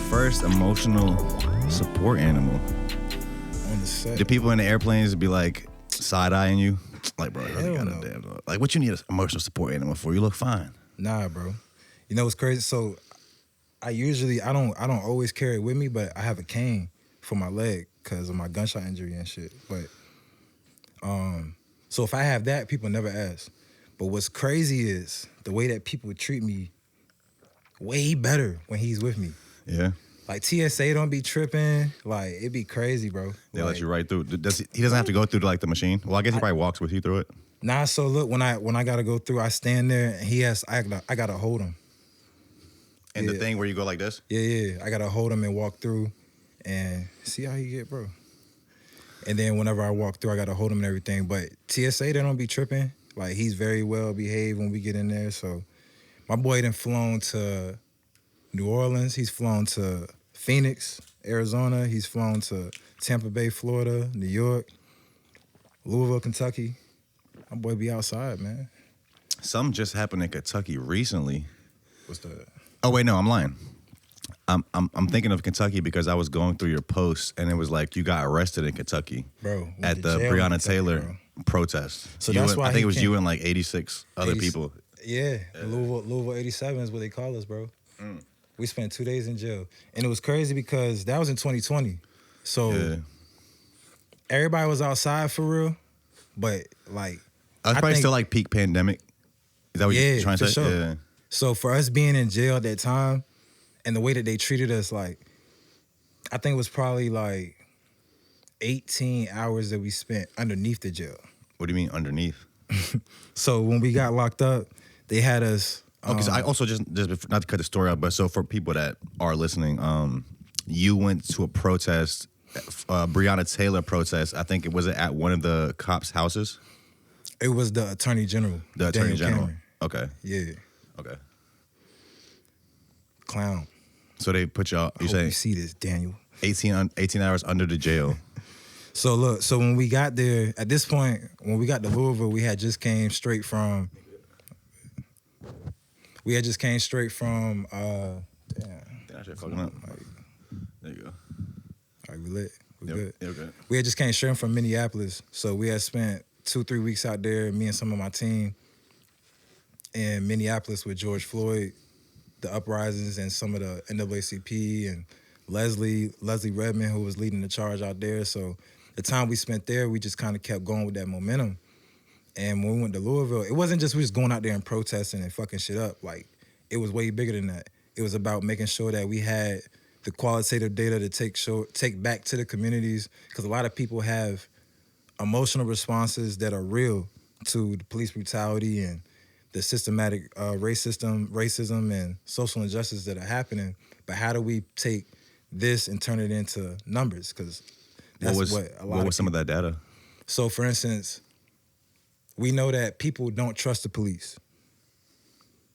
first emotional support animal. On the set. Do people in the airplanes be like side-eyeing you? Like, bro, Hell you got no. a damn. Like, what you need an emotional support animal for? You look fine. Nah, bro. You know what's crazy? So I don't always carry it with me, but I have a cane for my leg because of my gunshot injury and shit. But so if I have that, people never ask. But what's crazy is the way that people treat me way better when he's with me. Yeah. Like TSA don't be tripping. Like it be crazy, bro. They like, let you right through. He doesn't have to go through like the machine. Well, I guess he probably walks with you through it. Nah, so look, when I gotta go through, I stand there and I gotta hold him. And the thing where you go like this? Yeah. I gotta hold him and walk through and see how he get, bro. And then whenever I walk through, I gotta hold him and everything. But TSA, they don't be tripping. Like he's very well behaved when we get in there. So my boy done flown to New Orleans. He's flown to Phoenix, Arizona. He's flown to Tampa Bay, Florida, New York, Louisville, Kentucky. My boy be outside, man. Something just happened in Kentucky recently. What's that? Oh wait, no, I'm lying. I'm thinking of Kentucky because I was going through your posts and it was like you got arrested in Kentucky, bro, at the Breonna Taylor protest. So that's why I think it was you and like 86 other people. Yeah, Louisville 87 is what they call us, bro. We spent 2 days in jail, and it was crazy because that was in 2020. So everybody was outside for real, but like I was probably still like peak pandemic. Is that what you're trying to say? Sure. Yeah. So for us being in jail at that time, and the way that they treated us, like I think it was probably like 18 hours that we spent underneath the jail. What do you mean underneath? So when we got locked up, they had us. Because I also just not to cut the story out, but so for people that are listening, you went to a protest, Breonna Taylor protest. I think it was at one of the cops' houses. It was the Attorney General. The Attorney General. Cameron. Okay. Yeah. Okay. Clown. So they put y'all. You say you see this, Daniel. 18 hours under the jail. So look, so when we got there, at this point, when we got to Louisville, we had just came straight from. Damn. I should fucking up. There you go. All right, we lit. We good. Yeah, okay. We had just came straight from Minneapolis, so we had spent 2-3 weeks out there, me and some of my team, in Minneapolis with George Floyd, the uprisings, and some of the NAACP and Leslie Redmond, who was leading the charge out there. So the time we spent there, we just kind of kept going with that momentum. And when we went to Louisville, it wasn't just we just going out there and protesting and fucking shit up. Like, it was way bigger than that. It was about making sure that we had the qualitative data to take back to the communities, because a lot of people have emotional responses that are real to the police brutality and the systematic racism and social injustice that are happening. But how do we take this and turn it into numbers? Because that's what was some of that data? So, for instance, we know that people don't trust the police,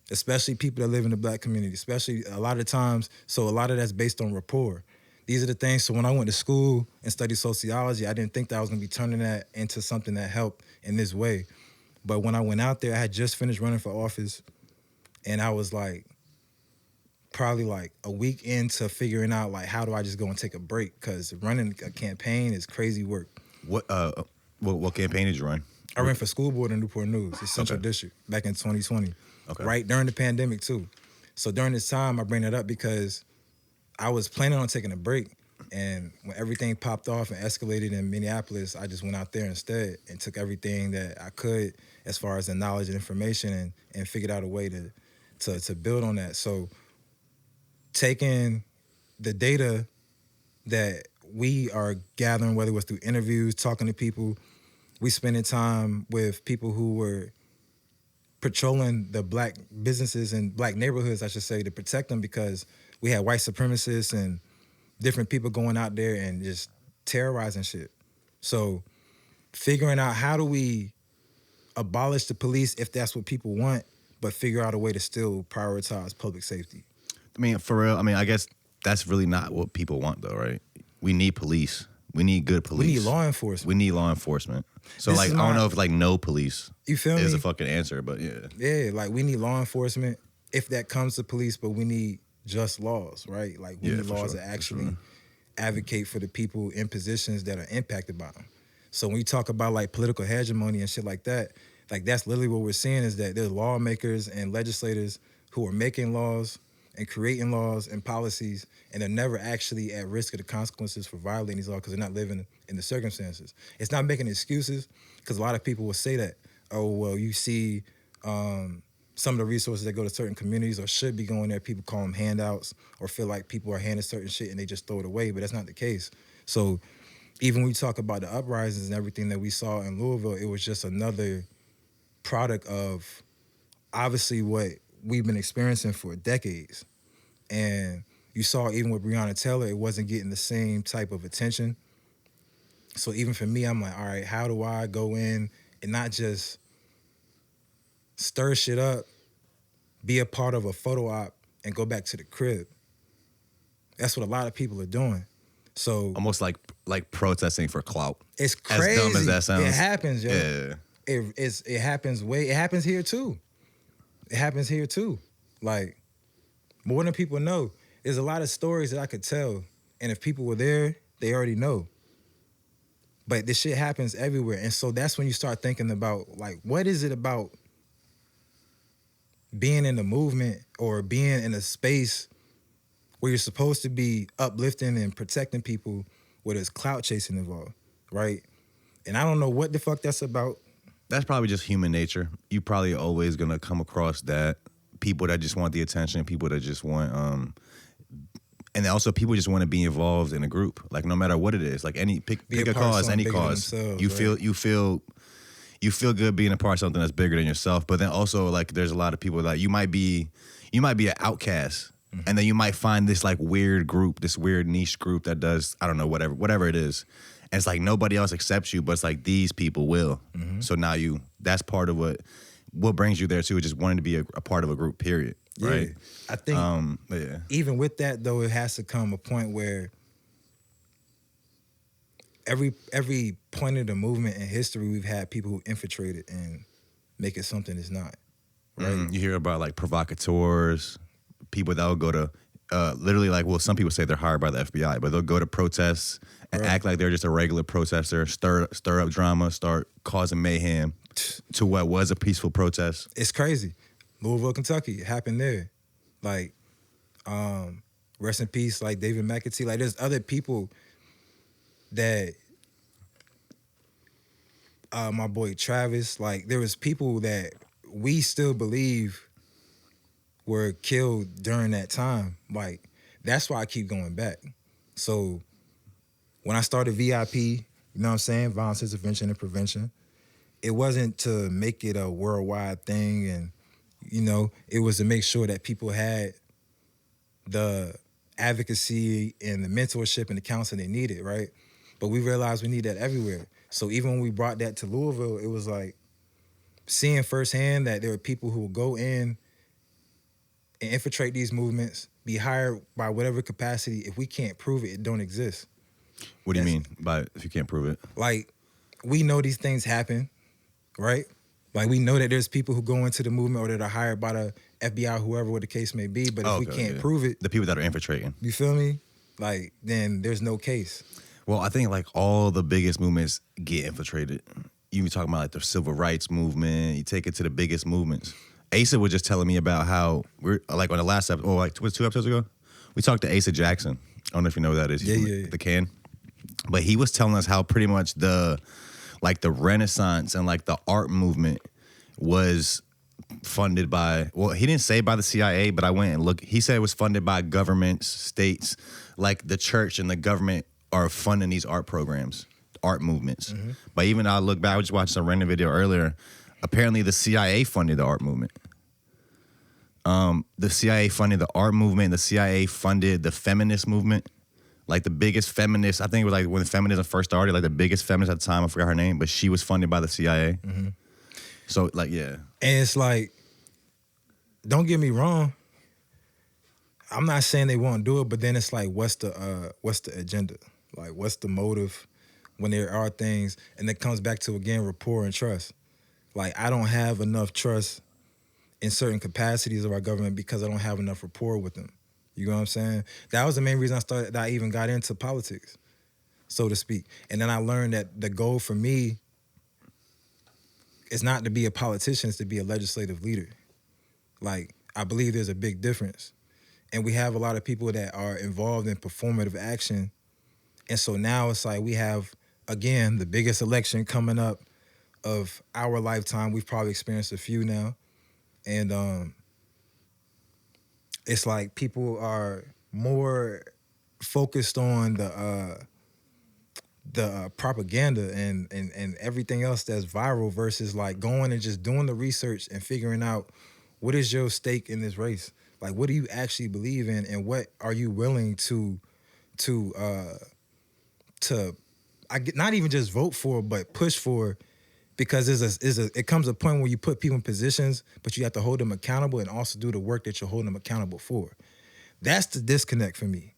especially people that live in the black community, especially a lot of times. So a lot of that's based on rapport. These are the things. So when I went to school and studied sociology, I didn't think that I was going to be turning that into something that helped in this way. But when I went out there, I had just finished running for office, and I was like, probably like a week into figuring out like, how do I just go and take a break? Because running a campaign is crazy work. What campaign did you run? I ran for school board in Newport News, the Central District, back in 2020. Okay. Right during the pandemic too. So during this time, I bring that up because I was planning on taking a break, and when everything popped off and escalated in Minneapolis, I just went out there instead and took everything that I could as far as the knowledge and information and figured out a way to build on that. So taking the data that we are gathering, whether it was through interviews, talking to people, we spending time with people who were patrolling the black businesses and black neighborhoods, I should say, to protect them, because we had white supremacists and different people going out there and just terrorizing shit. So figuring out how do we abolish the police if that's what people want, but figure out a way to still prioritize public safety. I mean, for real, I guess that's really not what people want though, right? We need police. We need good police. We need law enforcement. We need law enforcement. So I don't know if like no police is a fucking answer, but yeah. Yeah, like we need law enforcement if that comes to police, but we need just laws, right? Like we need laws that actually advocate for the people in positions that are impacted by them. So when you talk about like political hegemony and shit like that, like that's literally what we're seeing is that there's lawmakers and legislators who are making laws and creating laws and policies, and they're never actually at risk of the consequences for violating these laws because they're not living in the circumstances. It's not making excuses because a lot of people will say that, oh, well, you see some of the resources that go to certain communities or should be going there, people call them handouts or feel like people are handing certain shit and they just throw it away, but that's not the case. So even when we talk about the uprisings and everything that we saw in Louisville, it was just another product of obviously what we've been experiencing for decades. And you saw even with Breonna Taylor, it wasn't getting the same type of attention. So even for me, I'm like, all right, how do I go in and not just stir shit up, be a part of a photo op, and go back to the crib? That's what a lot of people are doing. So almost like protesting for clout. It's crazy. As dumb as that sounds. It happens, yo. Yeah. It happens it happens here too. It happens here too. Like, more than people know. There's a lot of stories that I could tell, and if people were there, they already know. But this shit happens everywhere, and so that's when you start thinking about, like, what is it about being in the movement or being in a space where you're supposed to be uplifting and protecting people where there's clout chasing involved, right? And I don't know what the fuck that's about. That's probably just human nature. You probably always gonna come across that. People that just want the attention, people that just want, and also people just want to be involved in a group. Like no matter what it is, like pick a cause, any cause. You feel good being a part of something that's bigger than yourself. But then also like there's a lot of people that you might be an outcast, and then you might find this like weird group, this weird niche group that does, I don't know, whatever it is. And it's like nobody else accepts you, but it's like these people will. So now that's part of what brings you there too, just wanting to be a part of a group, period. Right? Yeah. I think even with that though, it has to come a point where every point of the movement in history, we've had people who infiltrate it and make it something it's not. Right? You hear about like provocateurs, people that will go to literally like, well, some people say they're hired by the FBI, but they'll go to protests and act like they're just a regular protester, stir up drama, start causing mayhem to what was a peaceful protest. It's crazy. Louisville, Kentucky, it happened there. Like, rest in peace, like David McAtee. Like, there's other people that, my boy Travis, like, there was people that we still believe were killed during that time. Like, that's why I keep going back. So, when I started VIP, you know what I'm saying, Violence Intervention and Prevention, it wasn't to make it a worldwide thing, and you know, it was to make sure that people had the advocacy and the mentorship and the counseling they needed, right? But we realized we need that everywhere. So even when we brought that to Louisville, it was like seeing firsthand that there were people who would go in and infiltrate these movements, be hired by whatever capacity. If we can't prove it, it don't exist. What do you mean by if you can't prove it? Like, we know these things happen, right? Like, we know that there's people who go into the movement or that are hired by the FBI, whoever what the case may be, but if we can't prove it... The people that are infiltrating. You feel me? Like, then there's no case. Well, I think, like, all the biggest movements get infiltrated. You be talking about, like, the civil rights movement. You take it to the biggest movements. Asa was just telling me about how, we're like, on the last episode, like, 2 episodes ago? We talked to Asa Jackson. I don't know if you know who that is. Yeah. The Can. But he was telling us how pretty much the Renaissance and like the art movement was funded by, well, he didn't say by the CIA, but I went and looked. He said it was funded by governments, states, like the church and the government are funding these art programs, art movements. But even I look back, I was just watching some random video earlier. Apparently the CIA funded the art movement. The CIA funded the art movement. The CIA funded the feminist movement. Like the biggest feminist, I think it was like when feminism first started, like the biggest feminist at the time, I forgot her name, but she was funded by the CIA. So like, yeah. And it's like, don't get me wrong, I'm not saying they won't do it, but then it's like, what's the agenda? Like, what's the motive when there are things? And it comes back to, again, rapport and trust. Like, I don't have enough trust in certain capacities of our government because I don't have enough rapport with them. You know what I'm saying? That was the main reason that I even got into politics, so to speak. And then I learned that the goal for me is not to be a politician, it's to be a legislative leader. Like, I believe there's a big difference. And we have a lot of people that are involved in performative action. And so now it's like we have, again, the biggest election coming up of our lifetime. We've probably experienced a few now. And it's like people are more focused on the propaganda and everything else that's viral versus like going and just doing the research and figuring out what is your stake in this race. Like, what do you actually believe in, and what are you willing to not even just vote for, but push for? Because it comes a point where you put people in positions, but you have to hold them accountable and also do the work that you're holding them accountable for. That's the disconnect for me.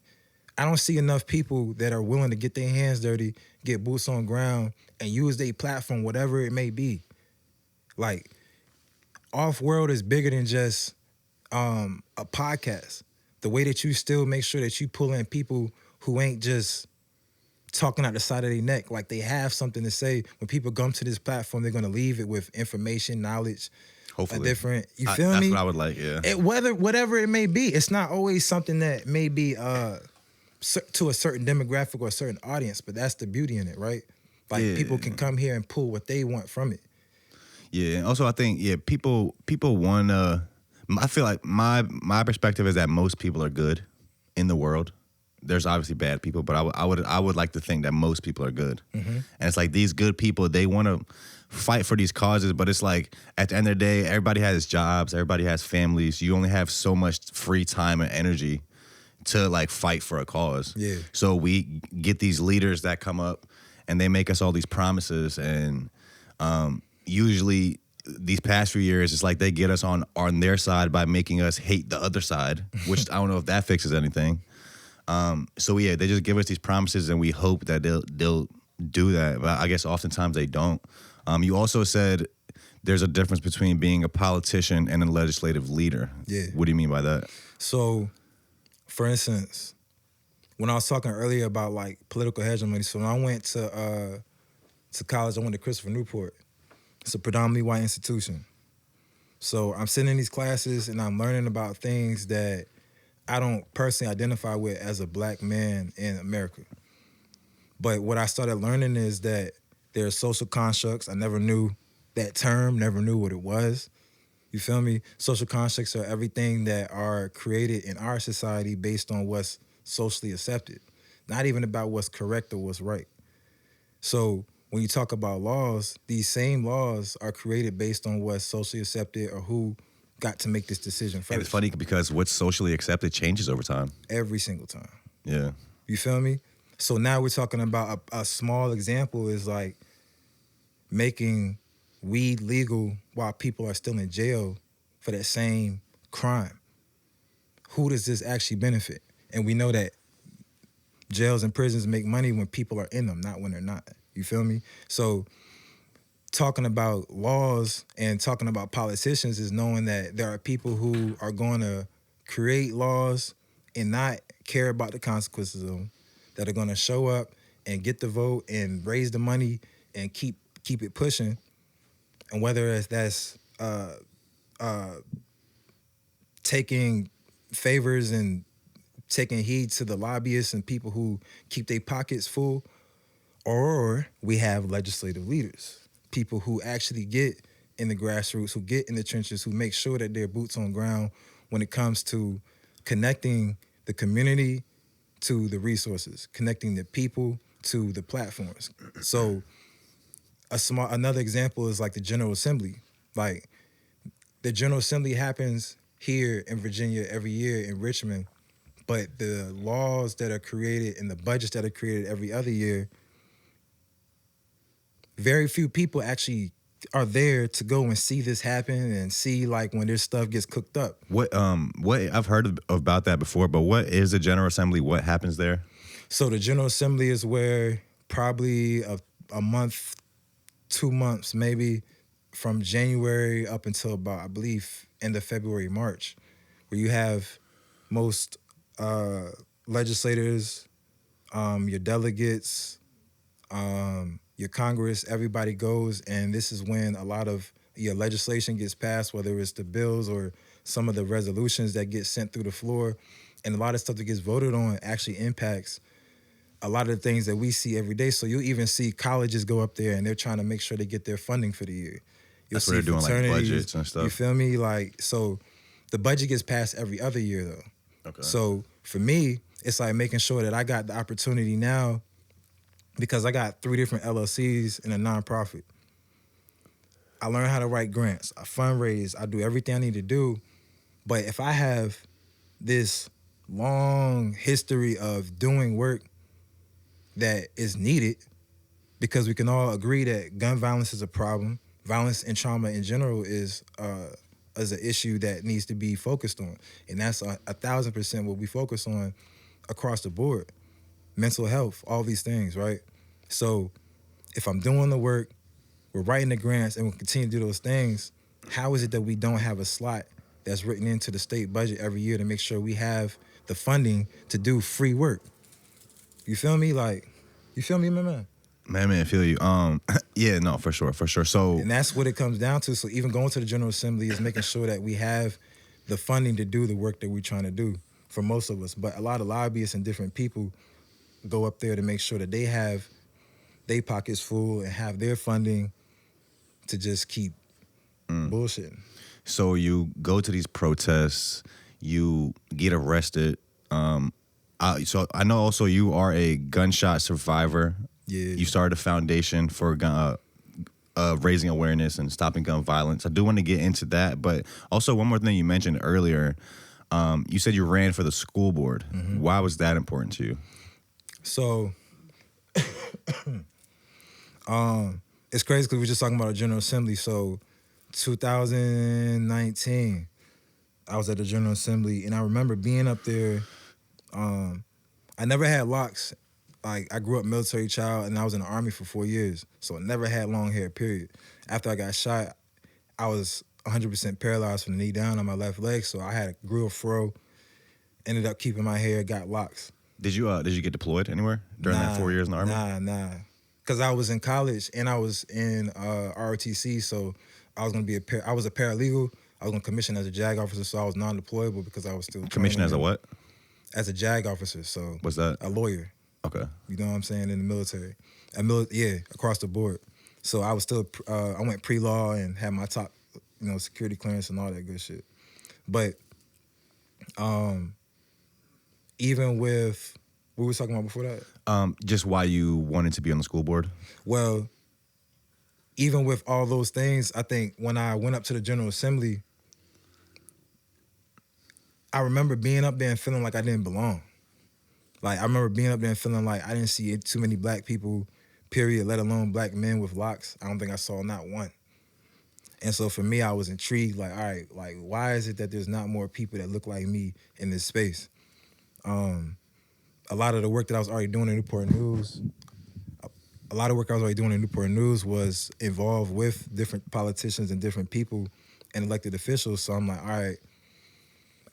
I don't see enough people that are willing to get their hands dirty, get boots on ground, and use their platform, whatever it may be. Like, Off-World is bigger than just a podcast. The way that you still make sure that you pull in people who ain't just talking out the side of their neck, like they have something to say. When people come to this platform, they're gonna leave it with information, knowledge, Hopefully. a different. You feel that's me? That's what I would like. Yeah. Whatever it may be, it's not always something that may be to a certain demographic or a certain audience, but that's the beauty in it, right? Like, people can come here and pull what they want from it. Yeah. Also, I think people want to. I feel like my perspective is that most people are good in the world. There's obviously bad people, but I would like to think that most people are good. Mm-hmm. And it's like these good people, they want to fight for these causes, but it's like at the end of the day, everybody has jobs, everybody has families. You only have so much free time and energy to like fight for a cause. Yeah. So we get these leaders that come up and they make us all these promises, and usually these past few years, it's like they get us on their side by making us hate the other side, which I don't know if that fixes anything. So yeah, they just give us these promises and we hope that they'll do that. But I guess oftentimes they don't. You also said there's a difference between being a politician and a legislative leader. Yeah. What do you mean by that? So, for instance, when I was talking earlier about like political hegemony, so when I went to college, I went to Christopher Newport. It's a predominantly white institution. So I'm sitting in these classes and I'm learning about things that I don't personally identify with as a black man in America. But what I started learning is that there are social constructs. I never knew that term, never knew what it was. You feel me? Social constructs are everything that are created in our society based on what's socially accepted, not even about what's correct or what's right. So when you talk about laws, these same laws are created based on what's socially accepted or who got to make this decision first. And it's funny because what's socially accepted changes over time. Every single time. Yeah. You feel me? So now we're talking about a small example is like making weed legal while people are still in jail for that same crime. Who does this actually benefit? And we know that jails and prisons make money when people are in them, not when they're not. You feel me? So talking about laws and talking about politicians is knowing that there are people who are going to create laws and not care about the consequences of them, that are going to show up and get the vote and raise the money and keep it pushing. And whether that's taking favors and taking heed to the lobbyists and people who keep their pockets full, or we have legislative leaders, people who actually get in the grassroots, who get in the trenches, who make sure that they're boots on ground when it comes to connecting the community to the resources, connecting the people to the platforms. So another example is like the General Assembly. Like, the General Assembly happens here in Virginia every year in Richmond, but the laws that are created and the budgets that are created every other year, very few people actually are there to go and see this happen and see like when this stuff gets cooked up. What I've heard about that before, but what is the General Assembly? What happens there? So the General Assembly is where probably a month, 2 months, maybe from January up until about, I believe, end of February, March, where you have most legislators, your delegates, your Congress, everybody goes, and this is when a lot of your legislation gets passed, whether it's the bills or some of the resolutions that get sent through the floor, and a lot of stuff that gets voted on actually impacts a lot of the things that we see every day. So you'll even see colleges go up there and they're trying to make sure they get their funding for the year. You'll That's what they're doing, like fraternities, budgets and stuff. You feel me? Like, so the budget gets passed every other year though. Okay. So for me, it's like making sure that I got the opportunity now, because I got 3 different LLCs and a nonprofit. I learn how to write grants, I fundraise, I do everything I need to do. But if I have this long history of doing work that is needed, because we can all agree that gun violence is a problem. Violence and trauma in general is an issue that needs to be focused on. And that's 1,000% what we focus on across the board. Mental health, all these things, right? So if I'm doing the work, we're writing the grants, and we'll continue to do those things, how is it that we don't have a slot that's written into the state budget every year to make sure we have the funding to do free work? You feel me? Like, you feel me, my man? Man, I feel you. Yeah, no, for sure. So, and that's what it comes down to. So even going to the General Assembly is making sure that we have the funding to do the work that we're trying to do for most of us. But a lot of lobbyists and different people go up there to make sure that they have their pockets full and have their funding to just keep bullshitting. So you go to these protests, you get arrested. So I know also you are a gunshot survivor. Yeah. You started a foundation for raising awareness and stopping gun violence. I do want to get into that, but also one more thing you mentioned earlier. You said you ran for the school board. Mm-hmm. Why was that important to you? So, it's crazy because we were just talking about a General Assembly. So, 2019, I was at the General Assembly, and I remember being up there. I never had locks. Like, I grew up military child, and I was in the Army for 4 years, so I never had long hair, period. After I got shot, I was 100% paralyzed from the knee down on my left leg, so I grew a fro, ended up keeping my hair, got locks. Did you get deployed anywhere during that 4 years in the Army? Nah. Because I was in college, and I was in ROTC, so I was going to be I was a paralegal. I was going to commission as a JAG officer, so I was non-deployable because I was still commissioned as a what? As a JAG officer, so. What's that? A lawyer. Okay. You know what I'm saying? In the military. Yeah, across the board. So I was still, I went pre-law and had my top, security clearance and all that good shit. But even with, what were we talking about before that? Just why you wanted to be on the school board? Well, even with all those things, I think when I went up to the General Assembly, I remember being up there and feeling like I didn't belong. Like, I remember being up there and feeling like I didn't see too many black people, period, let alone black men with locks. I don't think I saw not one. And so for me, I was intrigued, like, all right, like, why is it that there's not more people that look like me in this space? A lot of the work that I was already doing in Newport News, was involved with different politicians and different people and elected officials. So I'm like, all right,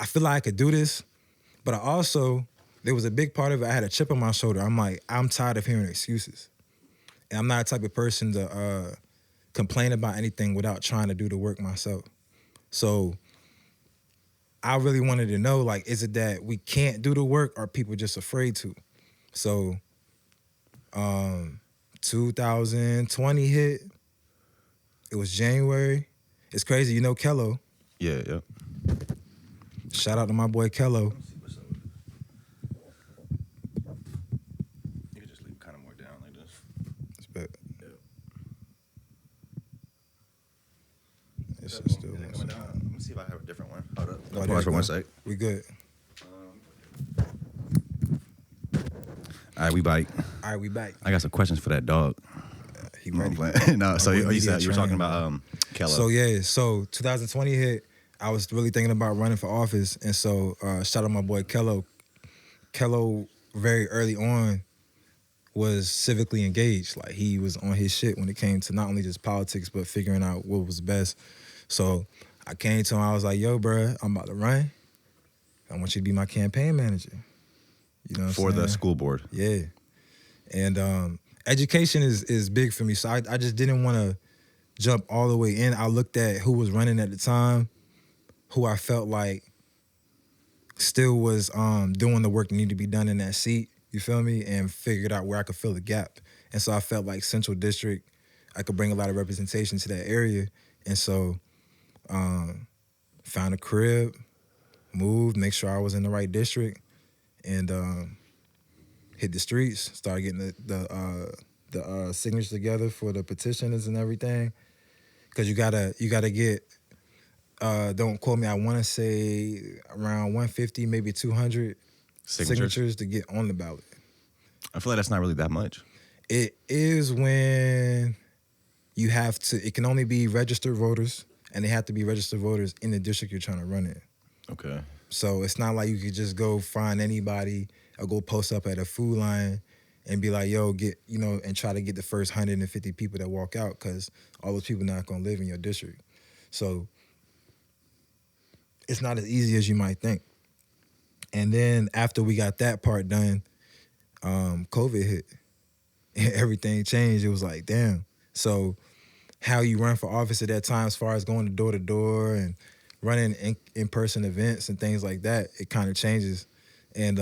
I feel like I could do this, but there was a big part of it, I had a chip on my shoulder. I'm like, I'm tired of hearing excuses. And I'm not the type of person to complain about anything without trying to do the work myself. So I really wanted to know, like, is it that we can't do the work or are people just afraid to? So 2020 hit. It was January. It's crazy. You know Kello? Yeah. Shout out to my boy Kello. You could just leave kind of more down like this. It's better. Yeah. It's just still coming down. Let me see if I have a different one. Hold up. Oh, Pause for 1 sec. We good. All right, we back. I got some questions for that dog. He ready. No, so you said you were talking about Kello. So 2020 hit. I was really thinking about running for office, and so shout out my boy Kello. Kello very early on was civically engaged. Like, he was on his shit when it came to not only just politics but figuring out what was best. So I came to him. I was like, "Yo, bro, I'm about to run. I want you to be my campaign manager. You know what For I'm saying? the school board. Yeah. And education is big for me. So I just didn't want to jump all the way in. I looked at who was running at the time, who I felt like still was doing the work that needed to be done in that seat, you feel me? And figured out where I could fill the gap. And so I felt like Central District, I could bring a lot of representation to that area. And so found a crib, moved, make sure I was in the right district, and hit the streets, started getting the signatures together for the petitioners and everything. Because you gotta get, don't quote me, I want to say around 150, maybe 200 signatures to get on the ballot. I feel like that's not really that much. It is when you have to, it can only be registered voters, and they have to be registered voters in the district you're trying to run in. Okay. So it's not like you could just go find anybody or go post up at a food line and be like, yo, get, you know, and try to get the first 150 people that walk out, because all those people not going to live in your district. So it's not as easy as you might think. And then after we got that part done, COVID hit and everything changed. It was like, damn. So how you run for office at that time, as far as going door to door and running in-person events and things like that, it kind of changes. And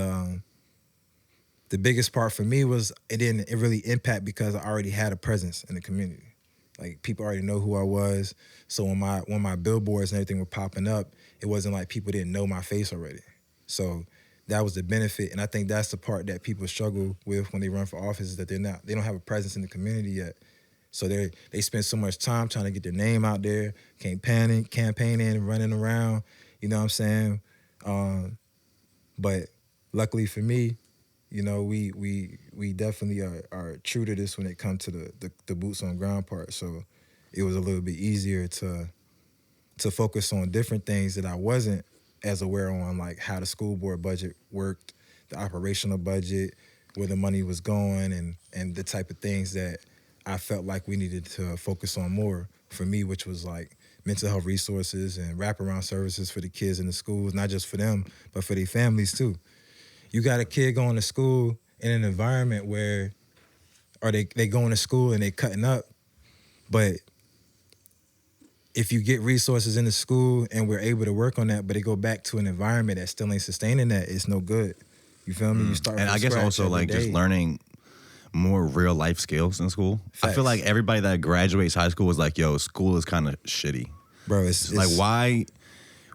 the biggest part for me was it didn't really impact because I already had a presence in the community. Like, people already know who I was. So when my billboards and everything were popping up, it wasn't like people didn't know my face already. So that was the benefit. And I think that's the part that people struggle with when they run for office, is that they don't have a presence in the community yet. So they spend so much time trying to get their name out there, campaigning, running around, you know what I'm saying? But luckily for me, you know, we definitely are true to this when it comes to the boots on ground part. So it was a little bit easier to focus on different things that I wasn't as aware on, like how the school board budget worked, the operational budget, where the money was going, and the type of things that I felt like we needed to focus on more for me, which was like mental health resources and wraparound services for the kids in the schools, not just for them, but for their families too. You got a kid going to school in an environment where, or they going to school and they cutting up, but if you get resources in the school and we're able to work on that, but they go back to an environment that still ain't sustaining that, it's no good. You feel me? You start and from I guess scratch also every like day. just learning more real life skills in school. Facts. I feel like everybody that graduates high school is like, yo, school is kind of shitty. Bro, it's Like,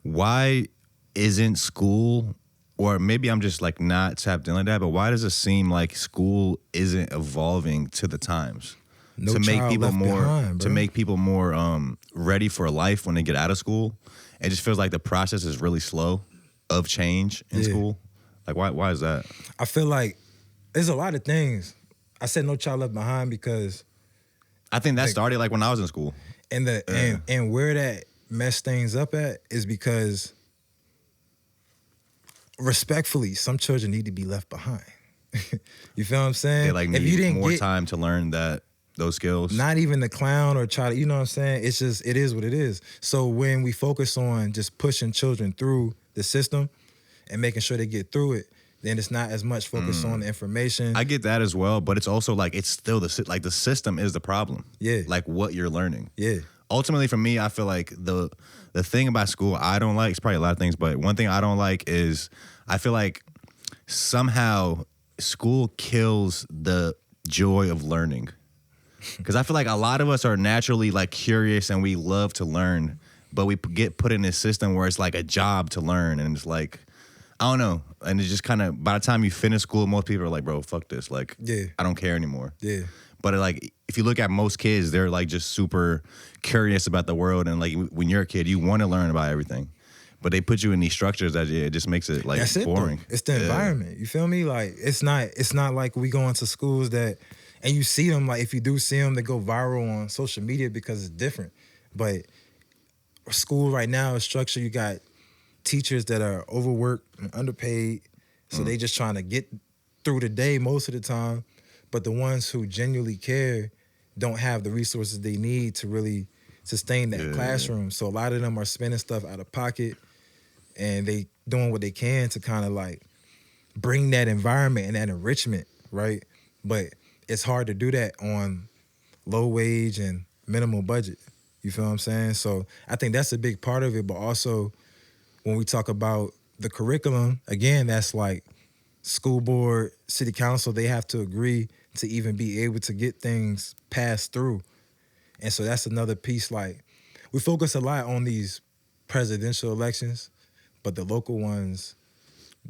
why isn't school, or maybe I'm just like not tapped in like that, but why does it seem like school isn't evolving to the times? no to make child people left more behind, to bro. make people more ready for life when they get out of school. It just feels like the process is really slow of change in Yeah. school. Like, why is that? I feel like there's a lot of things. I said no child left behind because I think that Like- started like when I was in school. and where that messed things up at is because, respectfully, some children need to be left behind. You feel what I'm saying? They like if you need didn't more get time to learn those skills. not even the clown or try to, you know what I'm saying? It's just, it is what it is. So when we focus on just pushing children through the system and making sure they get through it, then it's not as much focus on the information. I get that as well, but it's also like it's still the system is the problem. Yeah. Like what you're learning. Yeah. Ultimately, for me, I feel like the thing about school I don't like, it's probably a lot of things, but one thing I don't like is I feel like somehow school kills the joy of learning. Because I feel like a lot of us are naturally like curious and we love to learn, but we get put in this system where it's like a job to learn, and it's like, I don't know. And it's just kind of, by the time you finish school, most people are like, bro, fuck this. Like, Yeah. I don't care anymore. Yeah. But like, if you look at most kids, they're like just super curious about the world. And like, when you're a kid, you want to learn about everything. But they put you in these structures that it just makes it like That's it, boring. though. It's the environment. You feel me? Like, it's not like we go into schools that, and you see them, like, if you do see them, they go viral on social media because it's different. But school right now is structured. You got teachers that are overworked and underpaid, so they just trying to get through the day most of the time. But the ones who genuinely care don't have the resources they need to really sustain that classroom. So a lot of them are spending stuff out of pocket, and they doing what they can to kind of like bring that environment and that enrichment, right? But it's hard to do that on low wage and minimal budget. You feel what I'm saying? So I think that's a big part of it. But also when we talk about the curriculum, again, that's like school board, city council, they have to agree to even be able to get things passed through. And so that's another piece. Like, we focus a lot on these presidential elections, but the local ones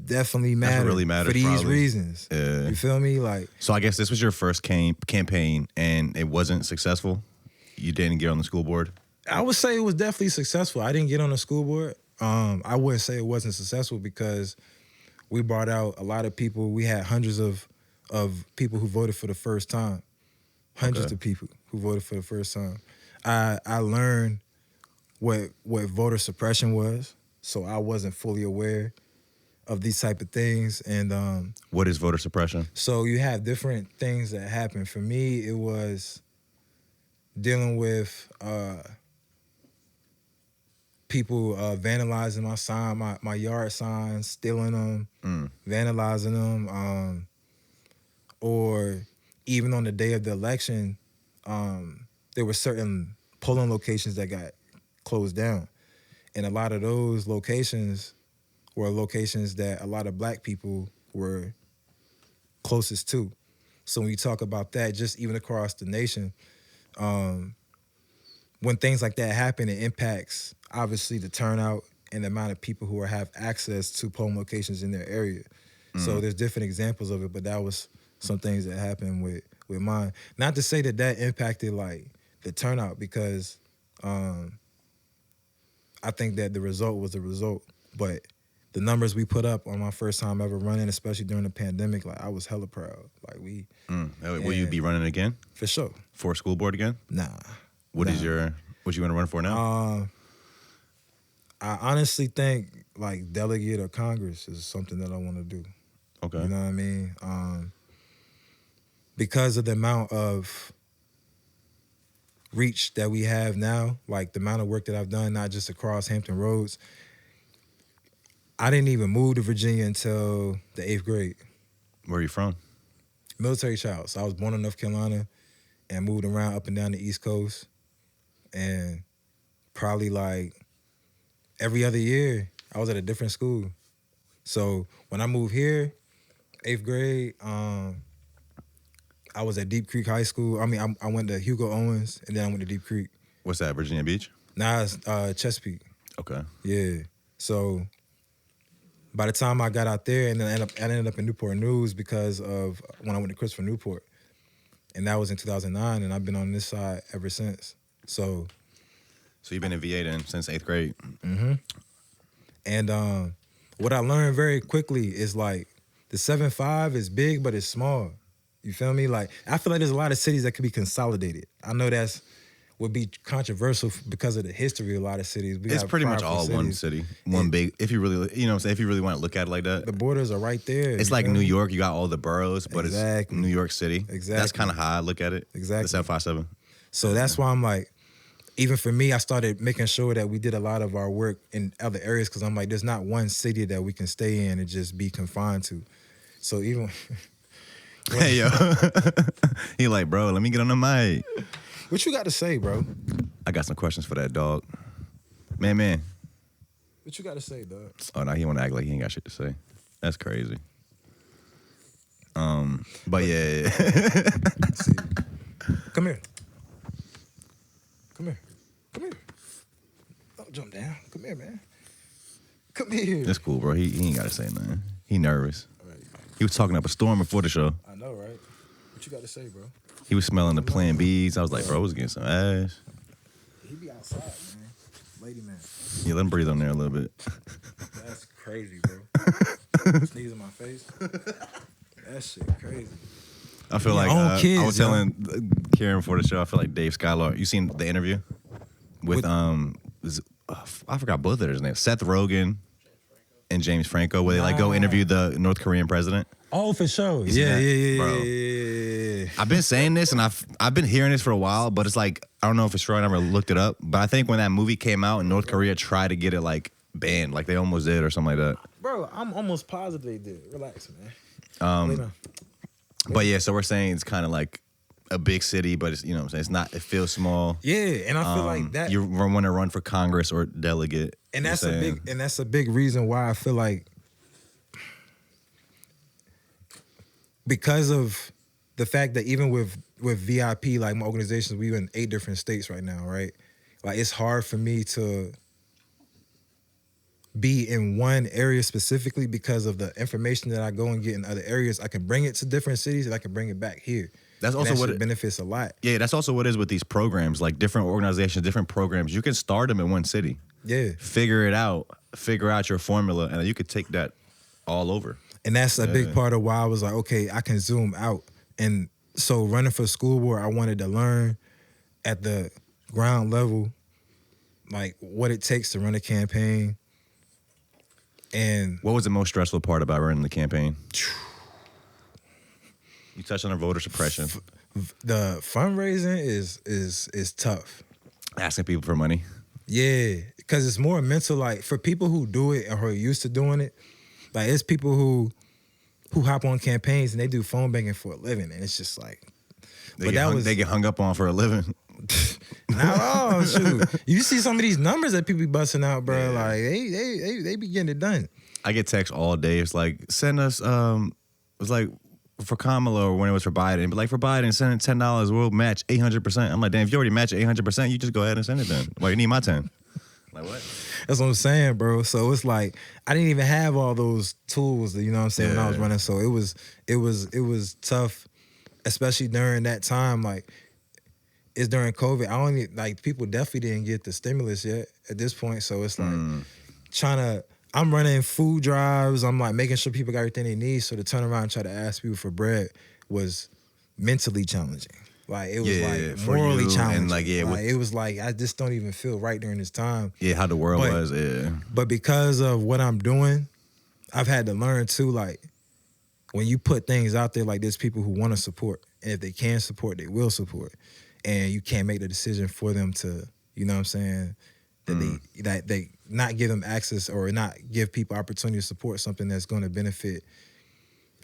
definitely matter really matters, for these probably. reasons. Yeah. You feel me? Like, So I guess this was your first campaign, and it wasn't successful? You didn't get on the school board? I would say it was definitely successful. I didn't get on the school board. I wouldn't say it wasn't successful because we brought out a lot of people. We had hundreds of people who voted for the first time. Hundreds of people who voted for the first time. I learned what voter suppression was, so I wasn't fully aware of these type of things. And What is voter suppression? so you have different things that happen. For me, it was dealing with people vandalizing my sign, my yard signs, stealing them, vandalizing them, or even on the day of the election, there were certain polling locations that got closed down. And a lot of those locations were locations that a lot of black people were closest to. So when you talk about that, just even across the nation, when things like that happen, it impacts, obviously, the turnout and the amount of people who have access to polling locations in their area. So there's different examples of it, but that was some things that happened with mine. Not to say that impacted, like, the turnout, because I think that the result was the result. But the numbers we put up on my first time ever running, especially during the pandemic, like, I was hella proud. Like, Will you be running again? For sure. For school board again? Nah. What you want to run for now? I honestly think, like, delegate or Congress is something that I want to do. Okay. You know what I mean? Because of the amount of reach that we have now, like the amount of work that I've done, not just across Hampton Roads, I didn't even move to Virginia until the 8th grade. Where are you from? Military child. So I was born in North Carolina and moved around up and down the East Coast. And probably like every other year, I was at a different school. So when I moved here, 8th grade, I was at Deep Creek High School. I mean, I went to Hugo Owens, and then I went to Deep Creek. What's that, Virginia Beach? Now it's Chesapeake. Okay. Yeah. So by the time I got out there, and then I ended up in Newport News because of when I went to Christopher Newport. And that was in 2009, and I've been on this side ever since. So you've been in VA then since 8th grade? Mm-hmm. And what I learned very quickly is, like, the 7-5 is big, but it's small. You feel me? Like, I feel like there's a lot of cities that could be consolidated. I know would be controversial because of the history of a lot of cities. It's pretty much all cities. One city, one big. If you really, you know what I'm saying, if you really want to look at it like that. The borders are right there. It's like New York. You got all the boroughs, but it's New York City. Exactly. That's kind of how I look at it. Exactly. The 757. So that's why I'm like, even for me, I started making sure that we did a lot of our work in other areas, because I'm like, there's not one city that we can stay in and just be confined to. So even... Hey, yo. He like, bro, let me get on the mic. What you got to say, bro? I got some questions for that dog. Man. What you got to say, dog? Oh, no, he want to act like he ain't got shit to say. That's crazy. But yeah. See. Come here. Don't jump down. Come here, man. Come here. That's cool, bro. He ain't got to say nothing. He nervous. All right. He was talking up a storm before the show. I know, right? What you got to say, bro? He was smelling the Plan Bs. I was like, bro, I was getting some ass. He be outside, man. Lady man. Yeah, let him breathe on there a little bit. That's crazy, bro. Sneeze in my face. That shit crazy. I feel like I was telling Karen before the show, I feel like Dave Skylar. You seen the interview with I forgot both of their names, Seth Rogen and James Franco, where they like go interview the North Korean president. Oh, for sure. Yeah. I've been saying this and I've been hearing this for a while, but it's like, I don't know if it's true. I never looked it up, but I think when that movie came out and North Korea tried to get it like banned, like they almost did or something like that. Bro, I'm almost positive they did. Relax, man. But yeah, so we're saying it's kind of like a big city, but it's, you know what I'm saying, it's not, it feels small. Yeah, and I feel like that You want to run for Congress or delegate. and that's a big reason why I feel like, because of the fact that even with VIP, like my organizations, we in 8 different states right now, right? Like it's hard for me to be in one area specifically because of the information that I go and get in other areas. I can bring it to different cities and I can bring it back here. That's also what it benefits a lot. Yeah, that's also what it is with these programs, like different organizations, different programs. You can start them in one city. Yeah. Figure out your formula, and you could take that all over. And that's a big part of why I was like, okay, I can zoom out. And so running for school board, I wanted to learn at the ground level, like what it takes to run a campaign. And what was the most stressful part about running the campaign? You touched on voter suppression. The fundraising is tough. Asking people for money. Yeah, because it's more mental. Like for people who do it or who are used to doing it, like it's people who hop on campaigns and they do phone banking for a living, and it's just like, they get hung up on for a living. Nah, shoot. You see some of these numbers that people be busting out, bro. Yeah. Like they be getting it done. I get texts all day. It's like, send us it's like for Kamala or when it was for Biden, but like for Biden, send it $10, we'll match 800%. I'm like, damn, if you already match 800%, you just go ahead and send it then. Well, you need my 10. Like what? That's what I'm saying, bro. So it's like I didn't even have all those tools, you know what I'm saying, when I was running. So it was tough, especially during that time. Like it's during COVID. Like people definitely didn't get the stimulus yet at this point. So it's like I'm running food drives. I'm like making sure people got everything they need. So to turn around and try to ask people for bread was mentally challenging. Like it was like morally challenging. And like, it was like I just don't even feel right during this time. Yeah, how the world was. Yeah. But because of what I'm doing, I've had to learn too. Like when you put things out there, like there's people who want to support, and if they can support, they will support. And you can't make the decision for them to, you know what I'm saying, that they not give them access or not give people opportunity to support something that's going to benefit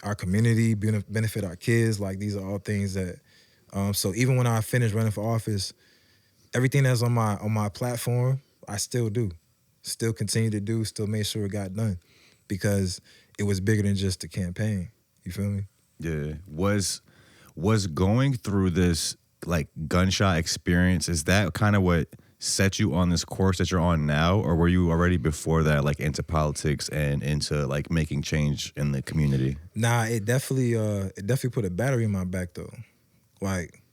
our community, benefit our kids. Like these are all things that, so even when I finish running for office, everything that's on my platform, I still do, still continue to do, still make sure it got done because it was bigger than just the campaign. You feel me? Yeah. Was going through this like gunshot experience, is that kind of what set you on this course that you're on now, or were you already before that like into politics and into like making change in the community? Nah, it definitely put a battery in my back though. Like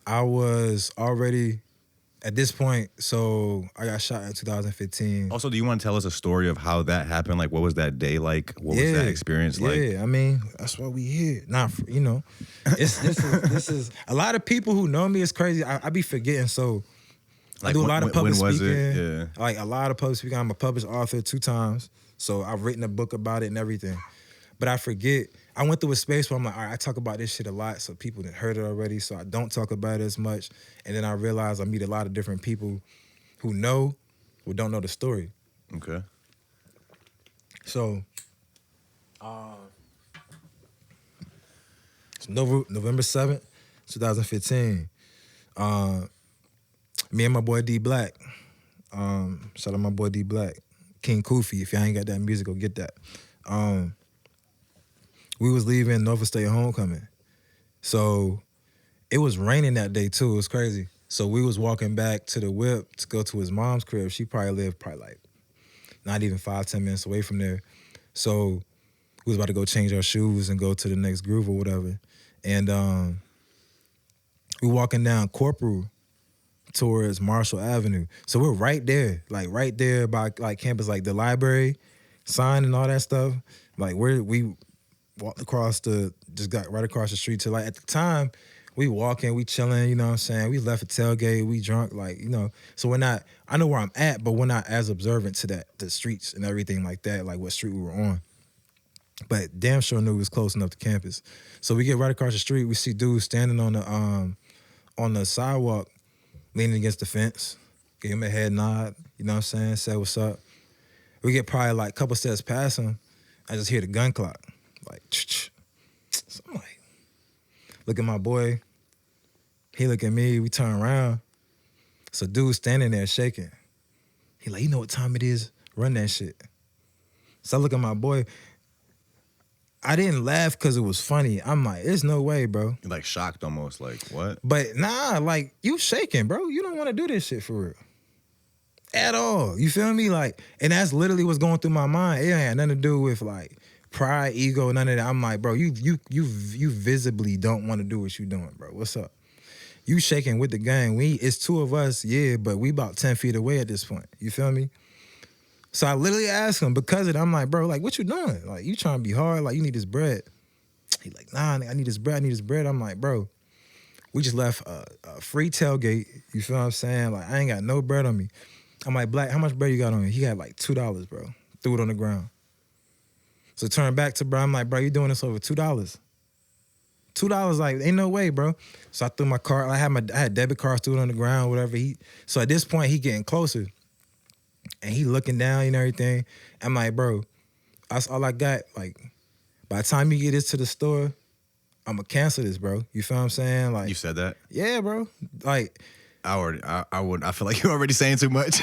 I was already at this point, so I got shot in 2015. Also, do you want to tell us a story of how that happened? Like, what was that day like? What was that experience like? Yeah, I mean, that's why we here. You know, this is a lot of people who know me. It's crazy. I be forgetting. So like, I do a lot of public speaking. Yeah. Like a lot of public speaking. I'm a published author 2 times. So I've written a book about it and everything. But I forget. I went through a space where I'm like, all right, I talk about this shit a lot, so people that heard it already, so I don't talk about it as much. And then I realized I meet a lot of different people who know or don't know the story. Okay. So, November 7th, 2015, me and my boy D Black, shout out my boy D Black, King Koofy, if y'all ain't got that music, go get that. We was leaving Norfolk State homecoming. So it was raining that day too. It was crazy. So we was walking back to the whip to go to his mom's crib. She probably lived like not even 5-10 minutes away from there. So we was about to go change our shoes and go to the next groove or whatever. And we walking down Corporal towards Marshall Avenue. So we're right there by like campus, like the library sign and all that stuff. Like we walked across got right across the street to, like, at the time, we walking, we chilling, you know what I'm saying? We left a tailgate, we drunk, like, you know. So we're not, I know where I'm at, but we're not as observant to the streets and everything like that, like what street we were on. But damn sure knew it was close enough to campus. So we get right across the street, we see dudes standing on the sidewalk, leaning against the fence, gave him a head nod, you know what I'm saying, said what's up. We get probably like a couple steps past him. I just hear the gun clock. Like, so I'm like, look at my boy. He look at me. We turn around. So dude standing there shaking. He like, you know what time it is? Run that shit. So I look at my boy. I didn't laugh because it was funny. I'm like, there's no way, bro. You're like shocked almost, like, what? But nah, like, you shaking, bro. You don't want to do this shit for real. At all. You feel me? Like, and that's literally what's going through my mind. It ain't had nothing to do with like pride, ego, none of that. I'm like, bro, you visibly don't want to do what you doing, bro. What's up? You shaking with the gang. It's two of us, yeah, but we about 10 feet away at this point. You feel me? So I literally asked him because of it. I'm like, bro, like, what you doing? Like, you trying to be hard? Like, you need this bread. He like, nah, I need this bread. I need this bread. I'm like, bro, we just left a free tailgate. You feel what I'm saying? Like, I ain't got no bread on me. I'm like, Black, how much bread you got on you? He had like $2, bro. Threw it on the ground. So turn back to bro. I'm like, bro, you doing this over $2? $2, like, ain't no way, bro. So I threw my card. I had debit cards, threw it on the ground, whatever. So at this point, he getting closer. And he looking down and everything. I'm like, bro, that's all I got. Like, by the time you get this to the store, I'm going to cancel this, bro. You feel what I'm saying? Like, You said that? Yeah, bro. Like, I feel like you're already saying too much.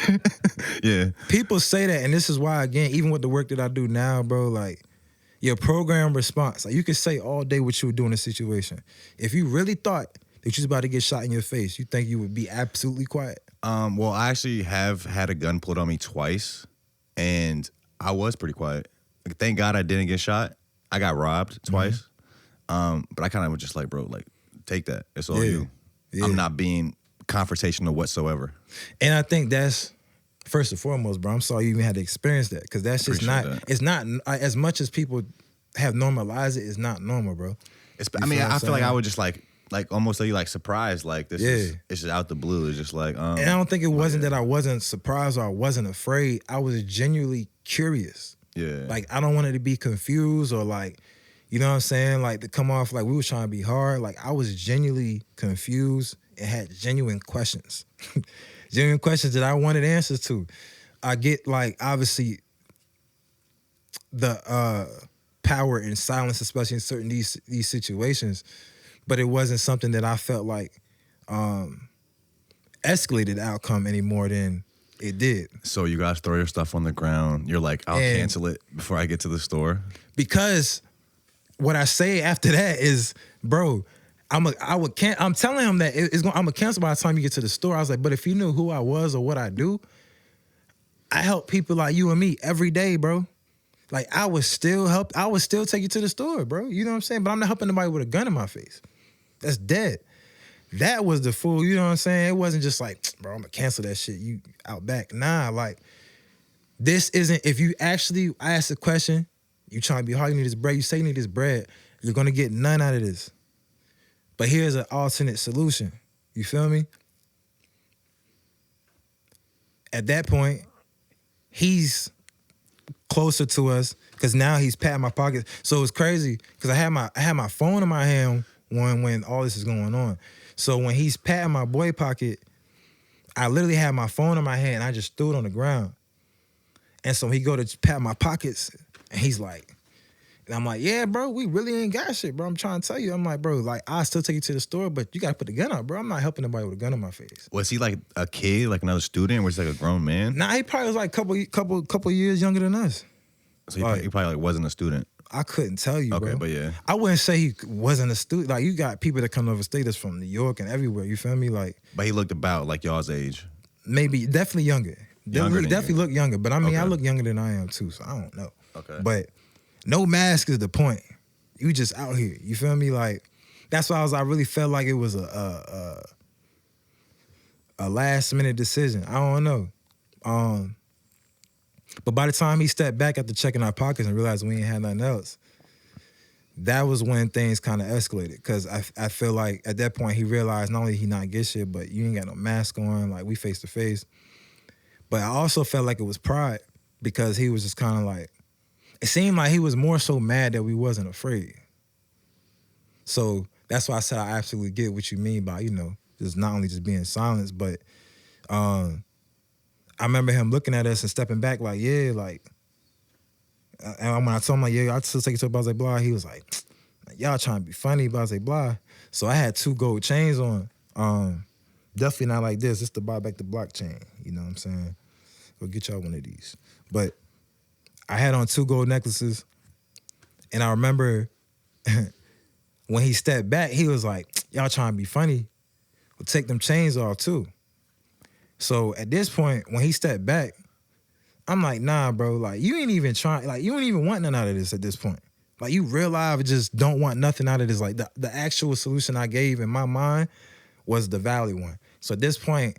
Yeah. people say that, and this is why, again, even with the work that I do now, bro, like, your program response, like, you can say all day what you would do in a situation. If you really thought that you was about to get shot in your face, you think you would be absolutely quiet? Well, I actually have had a gun pulled on me twice, and I was pretty quiet. Like, thank God I didn't get shot. I got robbed twice. But I kind of was just like, bro, like, take that. It's all you. Yeah. I'm not being confrontational whatsoever. And I think that's, first and foremost, bro, I'm sorry you even had to experience that, because that's just it's not, as much as people have normalized it, it's not normal, bro. I feel like I would just like almost like surprised, like this is, it's just out the blue. It's just like, and I don't think it wasn't that I wasn't surprised or I wasn't afraid. I was genuinely curious. Yeah. Like, I don't want it to be confused or like, you know what I'm saying? Like, to come off like we was trying to be hard. Like, I was genuinely confused and had genuine questions. Genuine questions that I wanted answers to. I get, like, obviously the power in silence, especially in certain these situations, but it wasn't something that I felt like escalated the outcome any more than it did. So you guys throw your stuff on the ground. You're like, I'll cancel it before I get to the store. Because what I say after that is, bro, I'm telling him that I'm gonna cancel by the time you get to the store. I was like, but if you knew who I was or what I do, I help people like you and me every day, bro. Like, I would still take you to the store, bro. You know what I'm saying? But I'm not helping nobody with a gun in my face. That's dead. That was the fool, you know what I'm saying? It wasn't just like, bro, I'm gonna cancel that shit, you out back. Nah, like, this isn't, if you actually ask a question, you trying to be hard, you need this bread, you say you need this bread, you're gonna get none out of this. But here's an alternate solution. You feel me? At that point, he's closer to us because now he's patting my pocket. So it's crazy because I had my phone in my hand when all this is going on. So when he's patting my boy pocket, I literally had my phone in my hand and I just threw it on the ground. And so he go to pat my pockets and he's like, and I'm like, yeah, bro, we really ain't got shit, bro. I'm trying to tell you. I'm like, bro, like, I'll still take you to the store, but you got to put the gun up, bro. I'm not helping nobody with a gun in my face. Was he like a kid, like another student, or was he like a grown man? Nah, he probably was like couple years younger than us. So he probably like wasn't a student. I couldn't tell you, bro. Okay, but yeah. I wouldn't say he wasn't a student. Like, you got people that come over state that's from New York and everywhere, you feel me? Like, but he looked about like y'all's age. Maybe, definitely younger. Definitely look younger, but I mean, okay. I look younger than I am too, so I don't know. Okay. But no mask is the point. You just out here, you feel me? Like, that's why I really felt like it was a last minute decision. I don't know. But by the time he stepped back after checking our pockets and realized we ain't had nothing else, that was when things kind of escalated. Because I feel like at that point he realized not only he not get shit, but you ain't got no mask on, like, we face to face. But I also felt like it was pride because he was just kind of like, it seemed like he was more so mad that we wasn't afraid. So that's why I said I absolutely get what you mean by, you know, just not only just being silenced, but I remember him looking at us and stepping back like, yeah, like, and when I told him, like, yeah, I'll still take it to Blase Blah, he was like, y'all trying to be funny, Blase Blah. So I had 2 gold chains on. Definitely not like this. It's the buy back the block chain. You know what I'm saying? Go get y'all one of these. But I had on 2 gold necklaces. And I remember when he stepped back, he was like, y'all trying to be funny? Well, take them chains off too. So at this point, when he stepped back, I'm like, nah, bro, like you ain't even trying, like you don't even want nothing out of this at this point. Like you real life just don't want nothing out of this. Like the actual solution I gave in my mind was the Valley one. So at this point,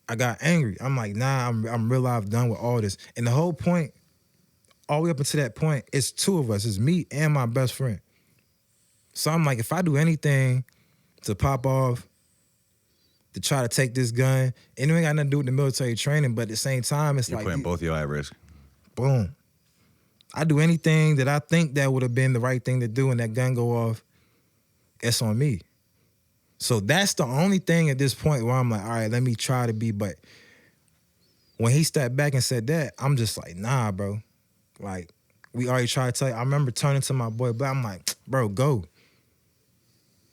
I got angry. I'm like, nah, I'm real life done with all this. And the whole point, all the way up until that point, it's 2 of us. It's me and my best friend. So I'm like, if I do anything to pop off, to try to take this gun, it ain't got nothing to do with the military training, but at the same time, it's You're like putting both of y'all at risk. Boom. I do anything that I think that would have been the right thing to do and that gun go off, it's on me. So that's the only thing at this point where I'm like, all right, let me try to be. But when he stepped back and said that, I'm just like, nah, bro. Like, we already tried to tell you. I remember turning to my boy, but I'm like, bro, go.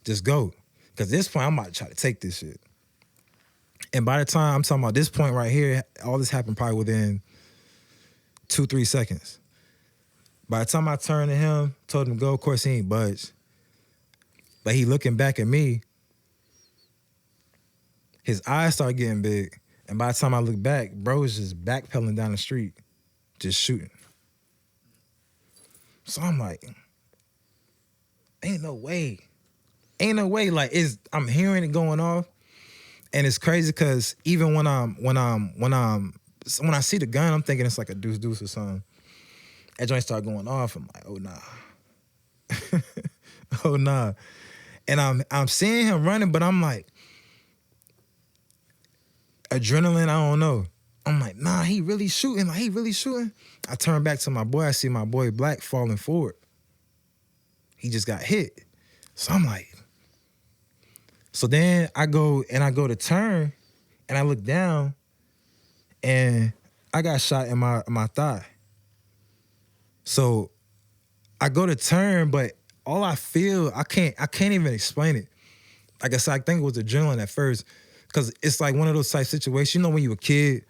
Just go. Because at this point, I'm about to try to take this shit. And by the time I'm talking about this point right here, all this happened probably within 2-3 seconds. By the time I turned to him, told him to go, of course he ain't budged. But he looking back at me, his eyes started getting big. And by the time I look back, bro was just backpedaling down the street, just shooting. So I'm like, ain't no way. Ain't no way. Like I'm hearing it going off. And it's crazy because even when I see the gun, I'm thinking it's like a deuce or something. That joint start going off. I'm like, oh nah. Oh nah. And I'm seeing him running, but I'm like, adrenaline, I don't know. I'm like, nah, he really shooting. Like, he really shooting. I turn back to my boy. I see my boy Black falling forward. He just got hit. So I'm like, so then I go to turn, and I look down, and I got shot in my thigh. So I go to turn, but all I feel, I can't even explain it. Like I said, I think it was adrenaline at first, because it's like one of those type situations. You know when you were a kid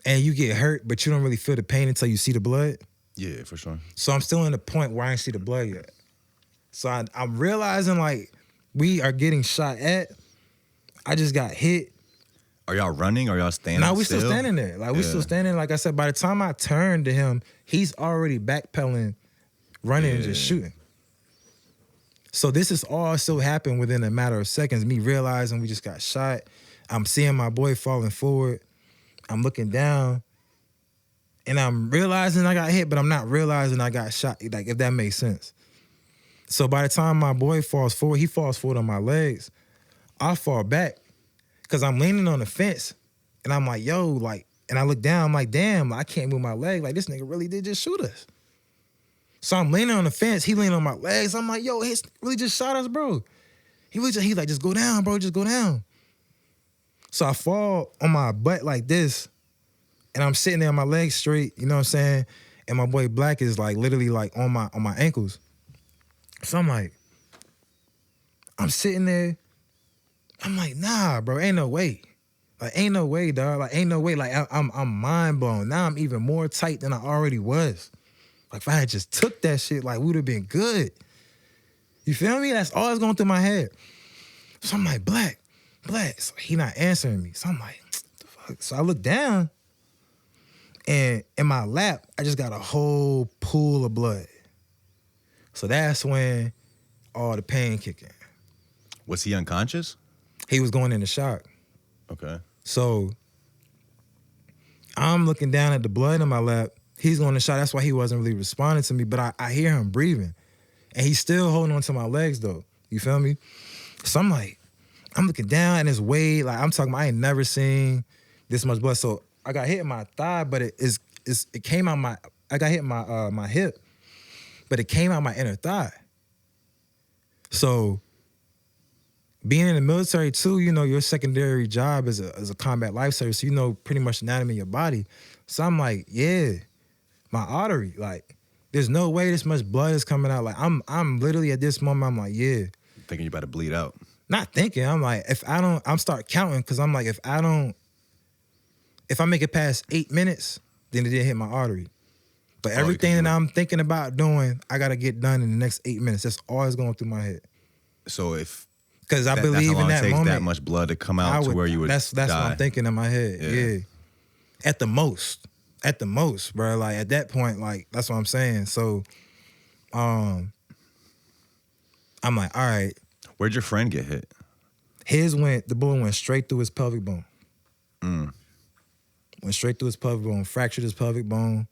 and you get hurt, but you don't really feel the pain until you see the blood? Yeah, for sure. So I'm still in the point where I ain't see the blood yet. So I'm realizing like we are getting shot at. I just got hit. Are y'all running? Are y'all standing No, we still standing there. Like we still standing. Like I said, by the time I turned to him, he's already backpedaling, running and just shooting. So this is all still happened within a matter of seconds. Me realizing we just got shot. I'm seeing my boy falling forward. I'm looking down. And I'm realizing I got hit, but I'm not realizing I got shot. Like, if that makes sense. So by the time my boy falls forward, he falls forward on my legs. I fall back because I'm leaning on the fence. And I'm like, yo, like, and I look down, I'm like, damn, I can't move my leg. Like, this nigga really did just shoot us. So I'm leaning on the fence. He leaning on my legs. I'm like, yo, he really just shot us, bro. He like, just go down, bro. Just go down. So I fall on my butt like this, and I'm sitting there on my legs straight, you know what I'm saying? And my boy Black is like literally like on my ankles. So I'm like, I'm sitting there. I'm like, nah, bro, ain't no way. Like, ain't no way, dog. Like, ain't no way. Like, I'm mind blown. Now I'm even more tight than I already was. Like, if I had just took that shit, like, we would have been good. You feel me? That's all that's going through my head. So I'm like, Black. So he not answering me. So I'm like, what the fuck? So I look down, and in my lap, I just got a whole pool of blood. So that's when all the pain kicked in. Was he unconscious? He was going into shock. Okay. So I'm looking down at the blood in my lap. He's going to shock. That's why he wasn't really responding to me. But I hear him breathing. And he's still holding on to my legs, though. You feel me? So I'm like, I'm looking down, and it's way, like, I'm talking about, I ain't never seen this much blood. So I got hit in my thigh, but it came out I got hit in my hip, but it came out my inner thigh. So being in the military too, you know, your secondary job is a combat life service. So you know pretty much anatomy of your body. So I'm like, yeah, my artery, like, there's no way this much blood is coming out. Like, I'm literally at this moment, I'm like, yeah. Thinking you about to bleed out. Not thinking. I'm like, I'm start counting because I'm like, if I make it past 8 minutes, then it didn't hit my artery. But everything that I'm thinking about doing, I gotta get done in the next 8 minutes. That's always going through my head. So if because I believe in that takes moment, that much blood to come out to where you would That's die. what I'm thinking in my head. Yeah. At the most, bro. Like at that point, like that's what I'm saying. So, I'm like, all right. Where'd your friend get hit? The bullet went straight through his pelvic bone. Mm. Went straight through his pelvic bone, fractured his pelvic bone.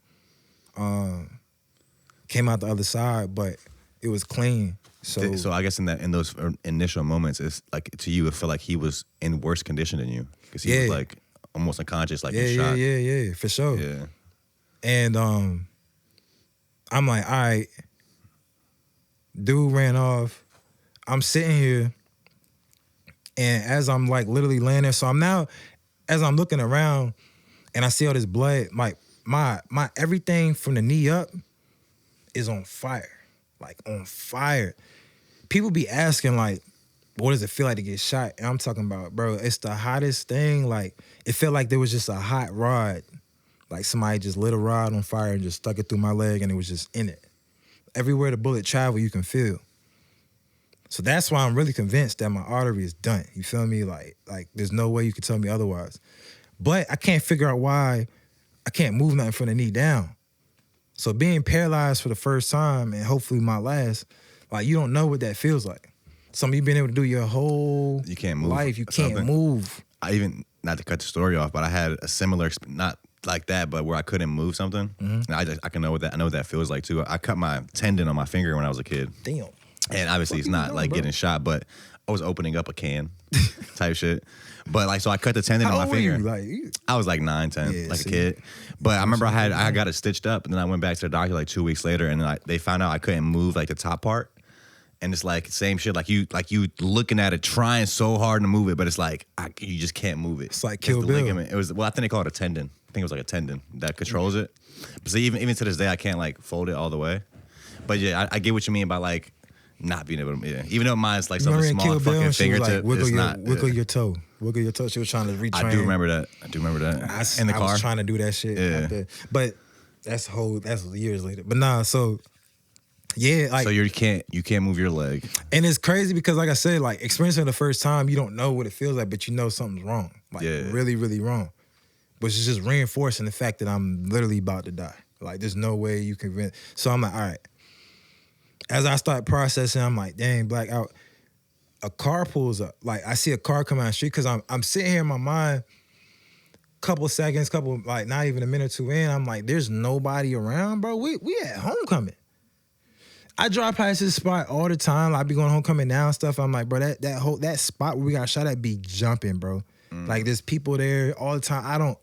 Came out the other side, but it was clean. So I guess in those initial moments, it's like to you, it felt like he was in worse condition than you because he was like almost unconscious, like in shock. Yeah, for sure. Yeah. And I'm like, all right. Dude ran off. I'm sitting here, and as I'm like literally laying there, so I'm now, as I'm looking around, and I see all this blood, like my everything from the knee up is on fire, like on fire. People be asking like, what does it feel like to get shot? And I'm talking about, bro, it's the hottest thing. Like it felt like there was just a hot rod, like somebody just lit a rod on fire and just stuck it through my leg, and it was just in it. Everywhere the bullet travel, you can feel. So that's why I'm really convinced that my artery is done. You feel me? Like there's no way you can tell me otherwise. But I can't figure out why I can't move nothing from the knee down. So being paralyzed for the first time, and hopefully my last, like you don't know what that feels like. Some of you been able to do your whole You can't move life. You can't move. I even, not to cut the story off, but I had a similar, not like that, but where I couldn't move something. Mm-hmm. And I know what that feels like too. I cut my tendon on my finger when I was a kid. Damn. And obviously it's not like getting shot, but I was opening up a can type shit. But like, so I cut the tendon on my finger. I was like 9, 10, like a kid. But I remember I got it stitched up, and then I went back to the doctor like 2 weeks later, and then they found out I couldn't move like the top part. And it's like same shit, like you looking at it, trying so hard to move it, but it's like you just can't move it. It's like Kill Bill. Ligament. It was, well, I think they call it a tendon. I think it was like a tendon that controls it. But so even to this day, I can't like fold it all the way. But yeah, I get what you mean by like not being able to. Yeah. Even though mine's like something small, fucking fingertip. Like, wiggle your toe. Wiggle your toe. She was trying to retrain. I do remember that. In the car. I was trying to do that shit. Yeah. But that's years later. But nah, so yeah, like, so you can't move your leg. And it's crazy because like I said, like experiencing it the first time, you don't know what it feels like, but you know something's wrong. Like really, really wrong. But it's just reinforcing the fact that I'm literally about to die. Like there's no way you can. So I'm like, all right. As I start processing, I'm like, dang, black out. A car pulls up. Like I see a car come out the street because I'm sitting here in my mind, couple seconds, like not even a minute or two in. I'm like, there's nobody around, bro. We at homecoming. I drive past this spot all the time. I be going homecoming now and stuff. I'm like, bro, that spot where we got shot at be jumping, bro. Like there's people there all the time.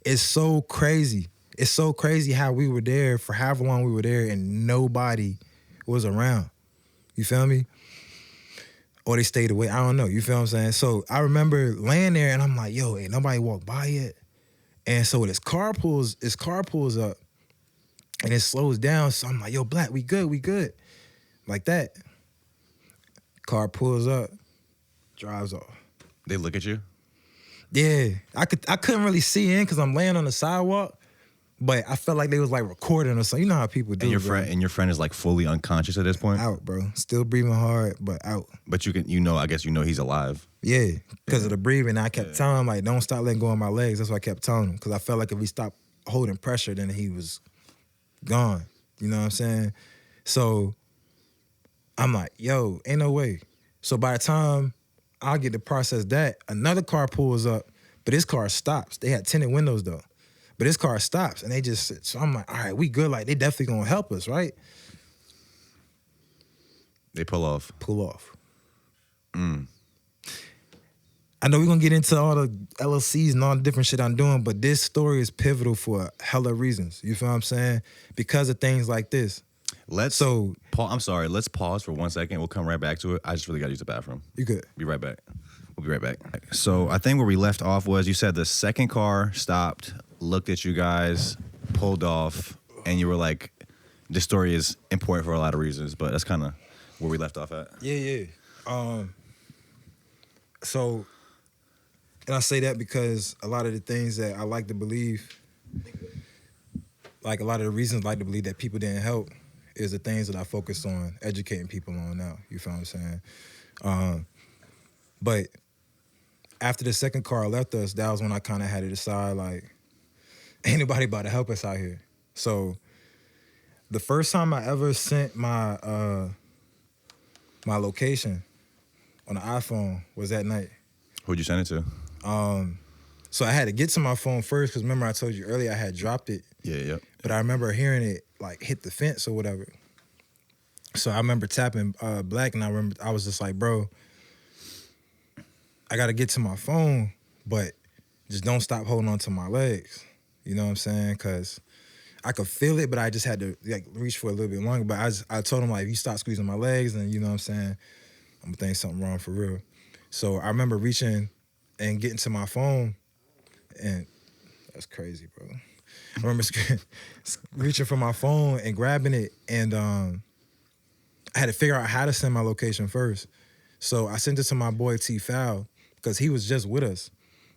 It's so crazy. It's so crazy how we were there for however long we were there and nobody was around. You feel me? Or they stayed away. I don't know. You feel what I'm saying? So I remember laying there and I'm like, yo, ain't nobody walked by yet. And so his car pulls up and it slows down. So I'm like, yo, black, we good. Like that. Car pulls up, drives off. They look at you? Yeah. I couldn't really see in because I'm laying on the sidewalk. But I felt like they was like recording or something. You know how people do. And your friend is like fully unconscious at this point? Out, bro. Still breathing hard, but out. But I guess he's alive. Yeah, because of the breathing. I kept telling him, like, don't stop letting go of my legs. That's what I kept telling him. Because I felt like if he stopped holding pressure, then he was gone. You know what I'm saying? So I'm like, yo, ain't no way. So by the time I get to process that, another car pulls up, but this car stops. They had tinted windows though. But this car stops and they just sit. So I'm like, all right, we good. Like, they definitely gonna help us, right? They pull off. I know we're gonna get into all the LLCs and all the different shit I'm doing, but this story is pivotal for hella reasons. You feel what I'm saying? Because of things like this. I'm sorry. Let's pause for 1 second. We'll come right back to it. I just really got to use the bathroom. You good? Be right back. We'll be right back. So I think where we left off was you said the second car stopped, looked at you guys, pulled off, and you were like, this story is important for a lot of reasons, but that's kind of where we left off at. Yeah. So, and I say that because a lot of the things that I like to believe, like a lot of the reasons I like to believe that people didn't help is the things that I focused on educating people on now. You feel what I'm saying? But after the second car left us, that was when I kind of had to decide, like, ain't nobody about to help us out here. So the first time I ever sent my my location on the iPhone was that night. Who'd you send it to? So I had to get to my phone first because remember I told you earlier I had dropped it. Yeah. But I remember hearing it like hit the fence or whatever. So I remember tapping Black, and I was just like, bro, I got to get to my phone, but just don't stop holding on to my legs. You know what I'm saying? Because I could feel it, but I just had to like reach for a little bit longer. But I told him, like, if you stop squeezing my legs, then you know what I'm saying, I'm going to think something wrong for real. So I remember reaching and getting to my phone, and that's crazy, bro. I remember reaching for my phone and grabbing it, and I had to figure out how to send my location first. So I sent it to my boy T Fowl because he was just with us,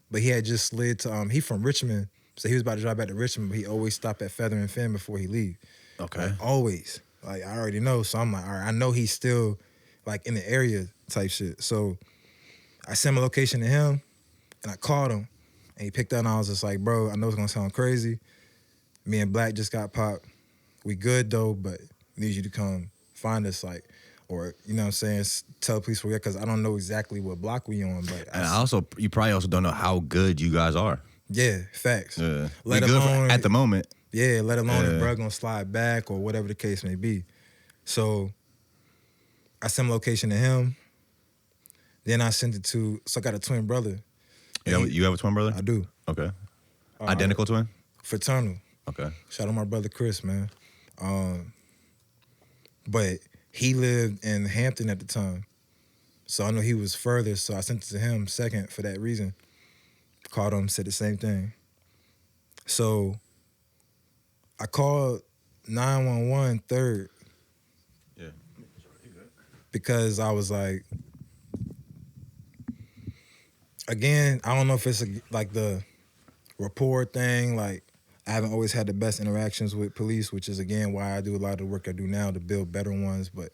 but he had just slid to he from Richmond, so he was about to drive back to Richmond, but he always stopped at Feather and Fin before he leave. Okay. Like, always. Like, I already know, so I'm like, all right, I know he's still like in the area type shit. So I sent my location to him, and I called him, and he picked up, and I was just like, bro, I know it's gonna sound crazy. Me and Black just got popped. We good though, but we need you to come find us, like, or you know what I'm saying, tell police where, because I don't know exactly what block we on. But you probably also don't know how good you guys are. Yeah, facts. Yeah. Let alone at the moment. Yeah, let alone if bro gonna slide back or whatever the case may be. So I sent my location to him. Then I sent it to, so I got a twin brother. You have a twin brother? I do. Okay. Identical twin? Fraternal. Okay. Shout out my brother Chris, man. But he lived in Hampton at the time. So I know he was further, so I sent it to him second for that reason. Called him, said the same thing. So I called 911 third. Yeah. Because I was like, again, I don't know if it's like the rapport thing, like I haven't always had the best interactions with police, which is, again, why I do a lot of the work I do now to build better ones, but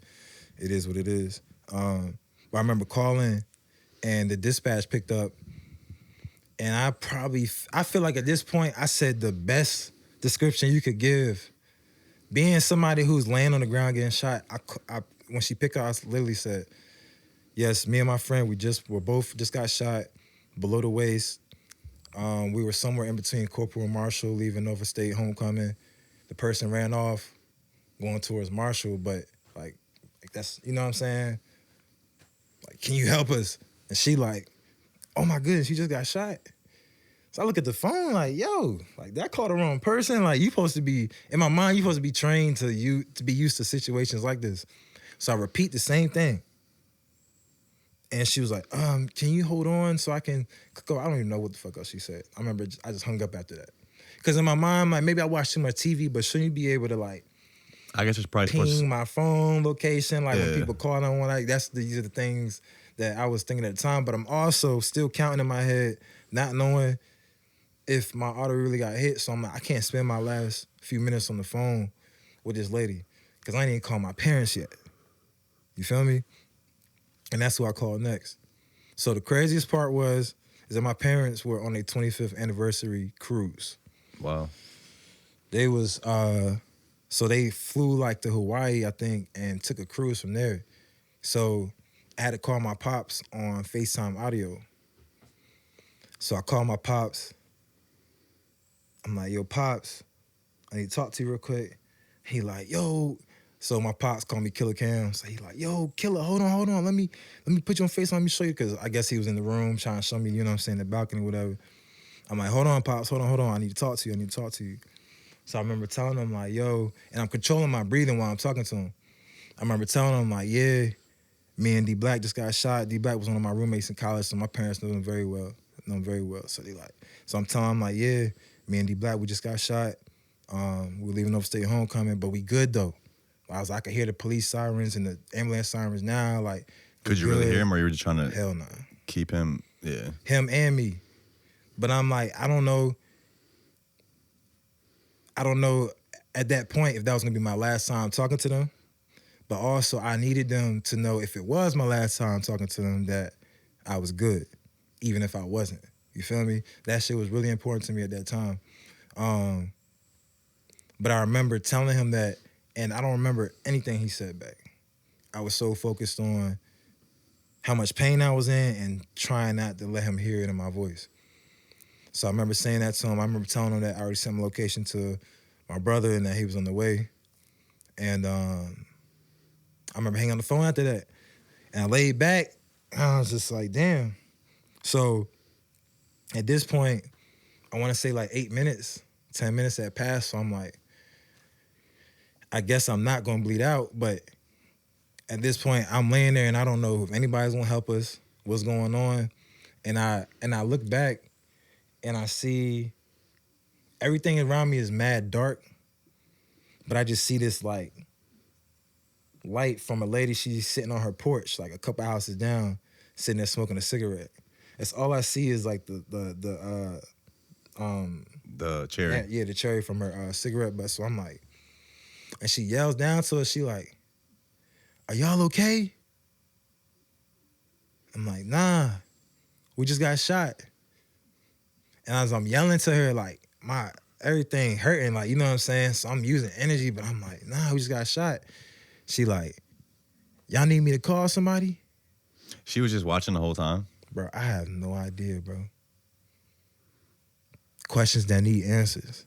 it is what it is. But I remember calling, and the dispatch picked up, and I feel like at this point, I said the best description you could give. Being somebody who's laying on the ground getting shot, when she picked up, I literally said, yes, me and my friend, we both just got shot below the waist. We were somewhere in between Corporal and Marshall, leaving Norfolk State homecoming. The person ran off, going towards Marshall, but like that's, you know what I'm saying? Like, can you help us? And she like, oh my goodness, you just got shot. So I look at the phone like, yo, like that called the wrong person. Like, you supposed to be, in my mind, you supposed to be trained to be used to situations like this. So I repeat the same thing. And she was like, can you hold on so I can go? I don't even know what the fuck else she said. I remember I just hung up after that. Because in my mind, like, maybe I watched too much TV, but shouldn't you be able to, like, I guess it's probably ping my phone location, like when people call on one, like these are the things that I was thinking at the time. But I'm also still counting in my head, not knowing if my artery really got hit. So I'm like, I can't spend my last few minutes on the phone with this lady because I ain't even called my parents yet. You feel me? And that's who I called next. So the craziest part is that my parents were on their 25th anniversary cruise. Wow. They was, so they flew like to Hawaii, I think, and took a cruise from there. So I had to call my pops on FaceTime audio. So I called my pops. I'm like, yo, Pops, I need to talk to you real quick. He like, yo. So my pops called me Killer Cam. So he like, yo, Killer, hold on. Let me put you on FaceTime. Let me show you. Because I guess he was in the room trying to show me, you know what I'm saying, the balcony, whatever. I'm like, hold on, Pops, hold on. I need to talk to you. So I remember telling him like, yo, and I'm controlling my breathing while I'm talking to him. I remember telling him like, yeah, me and D Black just got shot. D Black was one of my roommates in college, so my parents know him very well. So so I'm telling him like, yeah, me and D Black, we just got shot. We're leaving upstate homecoming, but we good though. I could hear the police sirens and the ambulance sirens now. Like, Could you really hear him, or you were just trying to hell no. keep him? Yeah. Him and me. But I'm like, I don't know at that point if that was gonna be my last time talking to them. But also I needed them to know if it was my last time talking to them that I was good, even if I wasn't. You feel me? That shit was really important to me at that time. But I remember telling him that, and I don't remember anything he said back. I was so focused on how much pain I was in and trying not to let him hear it in my voice. So I remember saying that to him. I remember telling him that I already sent my location to my brother and that he was on the way. And I remember hanging on the phone after that. And I laid back. And I was just like, damn. So at this point, I want to say like 8 minutes, 10 minutes had passed. So I'm like, I guess I'm not going to bleed out. But at this point, I'm laying there and I don't know if anybody's going to help us, what's going on. And I look back and I see everything around me is mad dark. But I just see this like light from a lady. She's sitting on her porch, like a couple houses down, sitting there smoking a cigarette. That's all I see is like the cherry. Yeah, the cherry from her cigarette butt. So I'm like, and she yells down to us. She like, "Are y'all okay?" I'm like, "Nah, we just got shot." And as I'm yelling to her, like my everything hurting, like, you know what I'm saying? So I'm using energy, but I'm like, "Nah, we just got shot." She like, "Y'all need me to call somebody?" She was just watching the whole time? Bro, I have no idea, bro. Questions that need answers.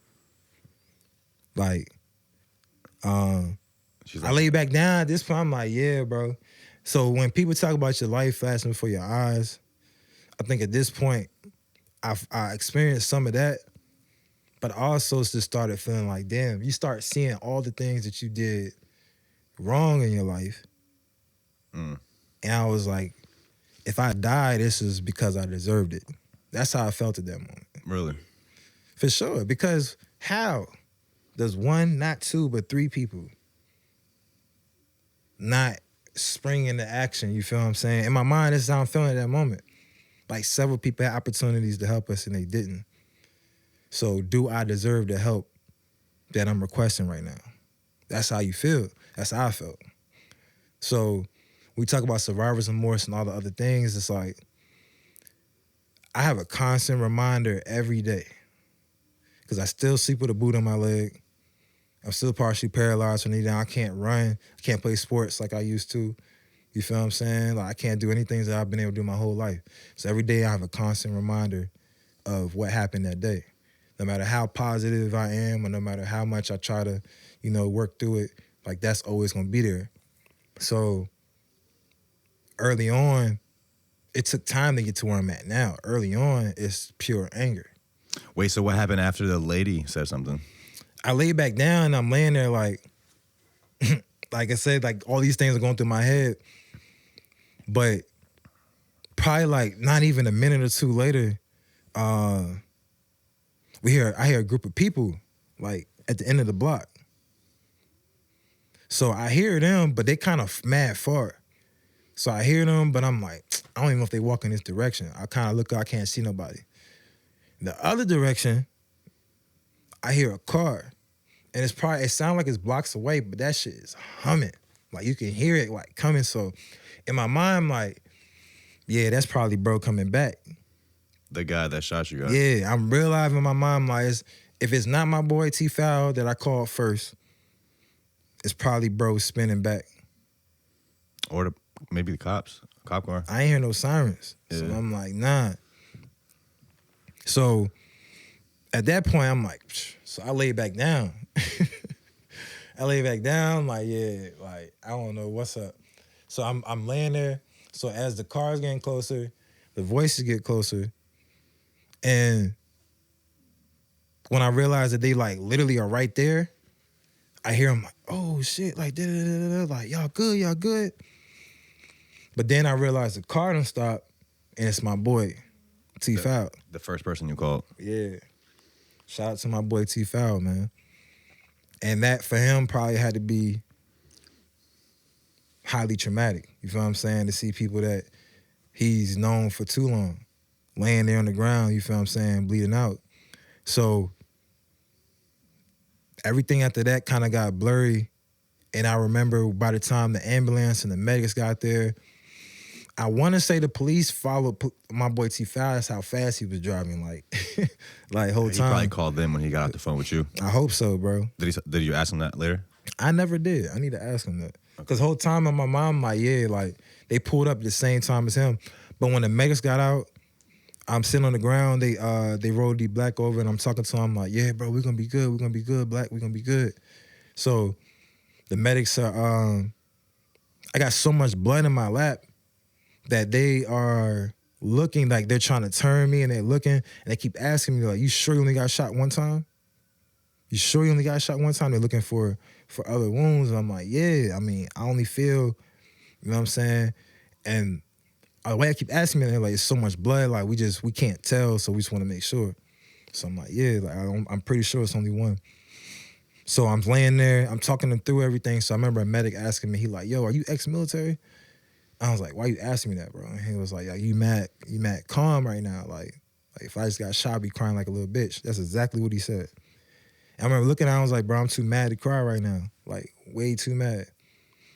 Like, I lay back down at this point, I'm like, yeah, bro. So when people talk about your life flashing before your eyes, I think at this point, I experienced some of that, but I also just started feeling like, damn, you start seeing all the things that you did wrong in your life. And I was like, if I die, this is because I deserved it. That's how I felt at that moment. Really? For sure. Because how does one, not two, but three people not spring into action? You feel what I'm saying? In my mind, this is how I'm feeling at that moment. Like several people had opportunities to help us and they didn't. So do I deserve the help that I'm requesting right now? That's how you feel. That's how I felt. So we talk about survivor's remorse and all the other things. It's like, I have a constant reminder every day because I still sleep with a boot on my leg. I'm still partially paralyzed from knee down. I can't run. I can't play sports like I used to. You feel what I'm saying? Like I can't do anything that I've been able to do my whole life. So every day I have a constant reminder of what happened that day. No matter how positive I am or no matter how much I try to, work through it, like that's always gonna be there. So early on, it took time to get to where I'm at now. Early on, it's pure anger. Wait, so what happened after the lady said something? I lay back down and I'm laying there like, like I said, like all these things are going through my head. But probably like not even a minute or two later, I hear a group of people like at the end of the block. So I hear them, but they kind of mad far. So I hear them, but I'm like, I don't even know if they walk in this direction. I kind of look up, I can't see nobody. The other direction, I hear a car. And it sounds like it's blocks away, but that shit is humming. Like you can hear it like coming. So in my mind, I'm like, yeah, that's probably bro coming back. The guy that shot you guys? Yeah, I'm realizing in my mind, like, if it's not my boy T Foul that I called first, it's probably bro spinning back. Or maybe the cops. Cop car. I ain't hear no sirens. Yeah. So I'm like, nah. So at that point, I'm like, so I lay back down. I lay back down, like, yeah, like, I don't know what's up. So I'm laying there. So as the car's getting closer, the voices get closer, and when I realized that they like literally are right there, I hear them like, oh shit, like da-da-da-da-da, like y'all good. But then I realized the car done stopped, and it's my boy, T Foul. The first person you called. Yeah. Shout out to my boy T Foul, man. And that for him probably had to be highly traumatic. You feel what I'm saying? To see people that he's known for too long laying there on the ground, you feel what I'm saying, bleeding out. So everything after that kind of got blurry. And I remember by the time the ambulance and the medics got there, I want to say the police followed my boy T Foul. That's how fast he was driving, like whole time. He probably called them when he got off the phone with you. I hope so, bro. Did you ask him that later? I never did. I need to ask him that. Because whole time my mom, like, yeah, like they pulled up at the same time as him. But when the medics got out, I'm sitting on the ground. They rolled D Black over, and I'm talking to him like, yeah, bro, we're gonna be good. We're gonna be good, Black. We're gonna be good. So the medics are. I got so much blood in my lap that they are looking like they're trying to turn me, and they're looking, and they keep asking me like, "You sure you only got shot one time? You sure you only got shot one time?" They're looking for other wounds, and I'm like, "Yeah, I mean, I only feel, you know what I'm saying?" And the way I keep asking me, they're like, "It's so much blood, like we can't tell, so we just want to make sure." So I'm like, "Yeah, like I'm pretty sure it's only one." So I'm laying there, I'm talking them through everything. So I remember a medic asking me, he like, "Yo, are you ex-military?" I was like, "Why you asking me that, bro?" And he was like, "Yo, you mad calm right now. Like if I just got shot, I'd be crying like a little bitch." That's exactly what he said. And I remember looking at him, I was like, "Bro, I'm too mad to cry right now. Like way too mad.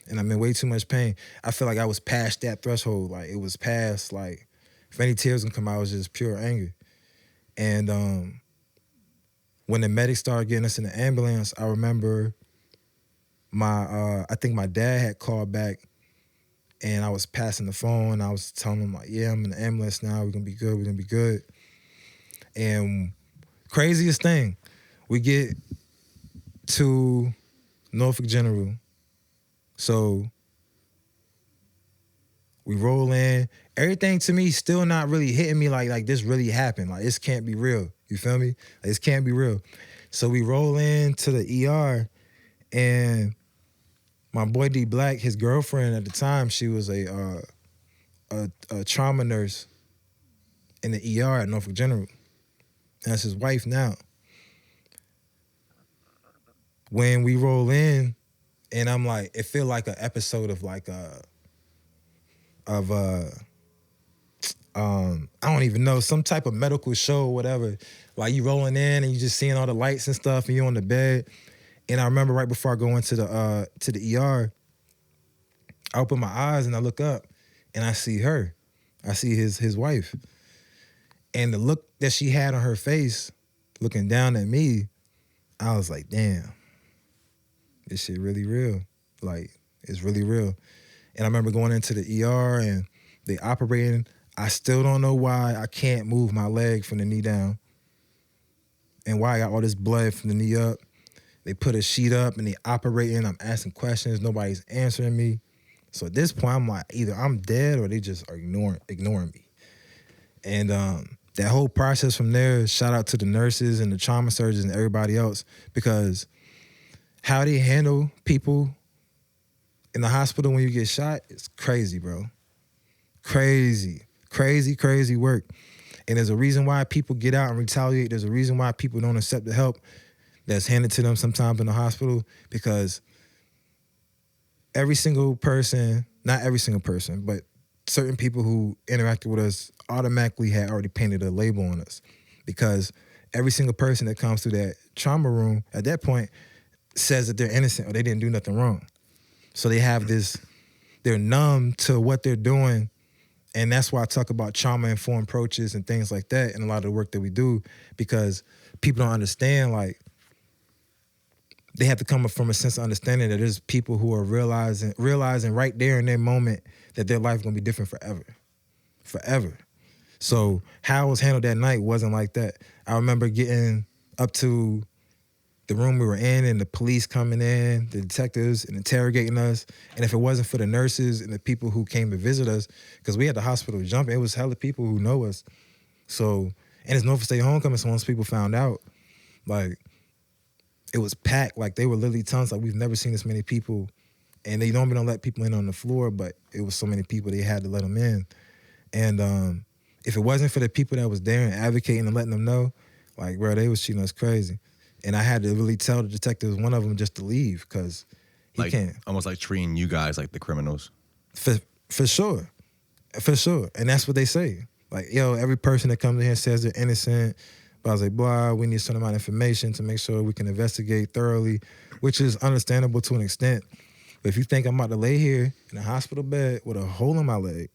And I'm in way too much pain." I feel like I was past that threshold. Like it was past, like if any tears gonna come out, it was just pure anger. And when the medics started getting us in the ambulance, I remember I think my dad had called back, and I was passing the phone, and I was telling him like, "Yeah, I'm in the ambulance now. We're gonna be good. We're gonna be good." And craziest thing, we get to Norfolk General. So we roll in. Everything to me still not really hitting me like this really happened. Like this can't be real. You feel me? Like, this can't be real. So we roll into the ER, and my boy D Black, his girlfriend at the time, she was a trauma nurse in the ER at Norfolk General. That's his wife now. When we roll in, and I'm like, it feel like an episode of I don't even know, some type of medical show or whatever. Like you rolling in and you just seeing all the lights and stuff, and you on the bed. And I remember right before I go into the ER, I open my eyes and I look up and I see her. I see his wife. And the look that she had on her face, looking down at me, I was like, damn, this shit really real. Like, it's really real. And I remember going into the ER and they operating. I still don't know why I can't move my leg from the knee down and why I got all this blood from the knee up. They put a sheet up and they operating. I'm asking questions. Nobody's answering me. So at this point, I'm like, either I'm dead or they just are ignoring me. And that whole process from there, shout out to the nurses and the trauma surgeons and everybody else, because how they handle people in the hospital when you get shot is crazy, bro. Crazy work. And there's a reason why people get out and retaliate. There's a reason why people don't accept the help that's handed to them sometimes in the hospital, because every single person, not every single person, but certain people who interacted with us automatically had already painted a label on us, because every single person that comes through that trauma room at that point says that they're innocent or they didn't do nothing wrong. So they have this, they're numb to what they're doing. And that's why I talk about trauma-informed approaches and things like that in a lot of the work that we do, because people don't understand, like, they have to come from a sense of understanding that there's people who are realizing right there in their moment that their life is going to be different forever. So how it was handled that night wasn't like that. I remember getting up to the room we were in and the police coming in, the detectives, and interrogating us. And if it wasn't for the nurses and the people who came to visit us, because we had the hospital jumping, it was hella people who know us. So, and it's Norfolk State homecoming, so once people found out, Like, it was packed. Like, they were literally telling us, like, we've never seen this many people. And they normally don't let people in on the floor, but it was so many people, they had to let them in. And if it wasn't for the people that was there and advocating and letting them know, like, bro, they was treating us crazy. And I had to really tell the detectives, one of them, just to leave, because he like, can't. Almost like treating you guys like the criminals. For sure. For sure. And that's what they say. Like, yo, every person that comes in here says they're innocent, blah, blah, blah. We need a certain amount of information to make sure we can investigate thoroughly, which is understandable to an extent. But if you think I'm about to lay here in a hospital bed with a hole in my leg,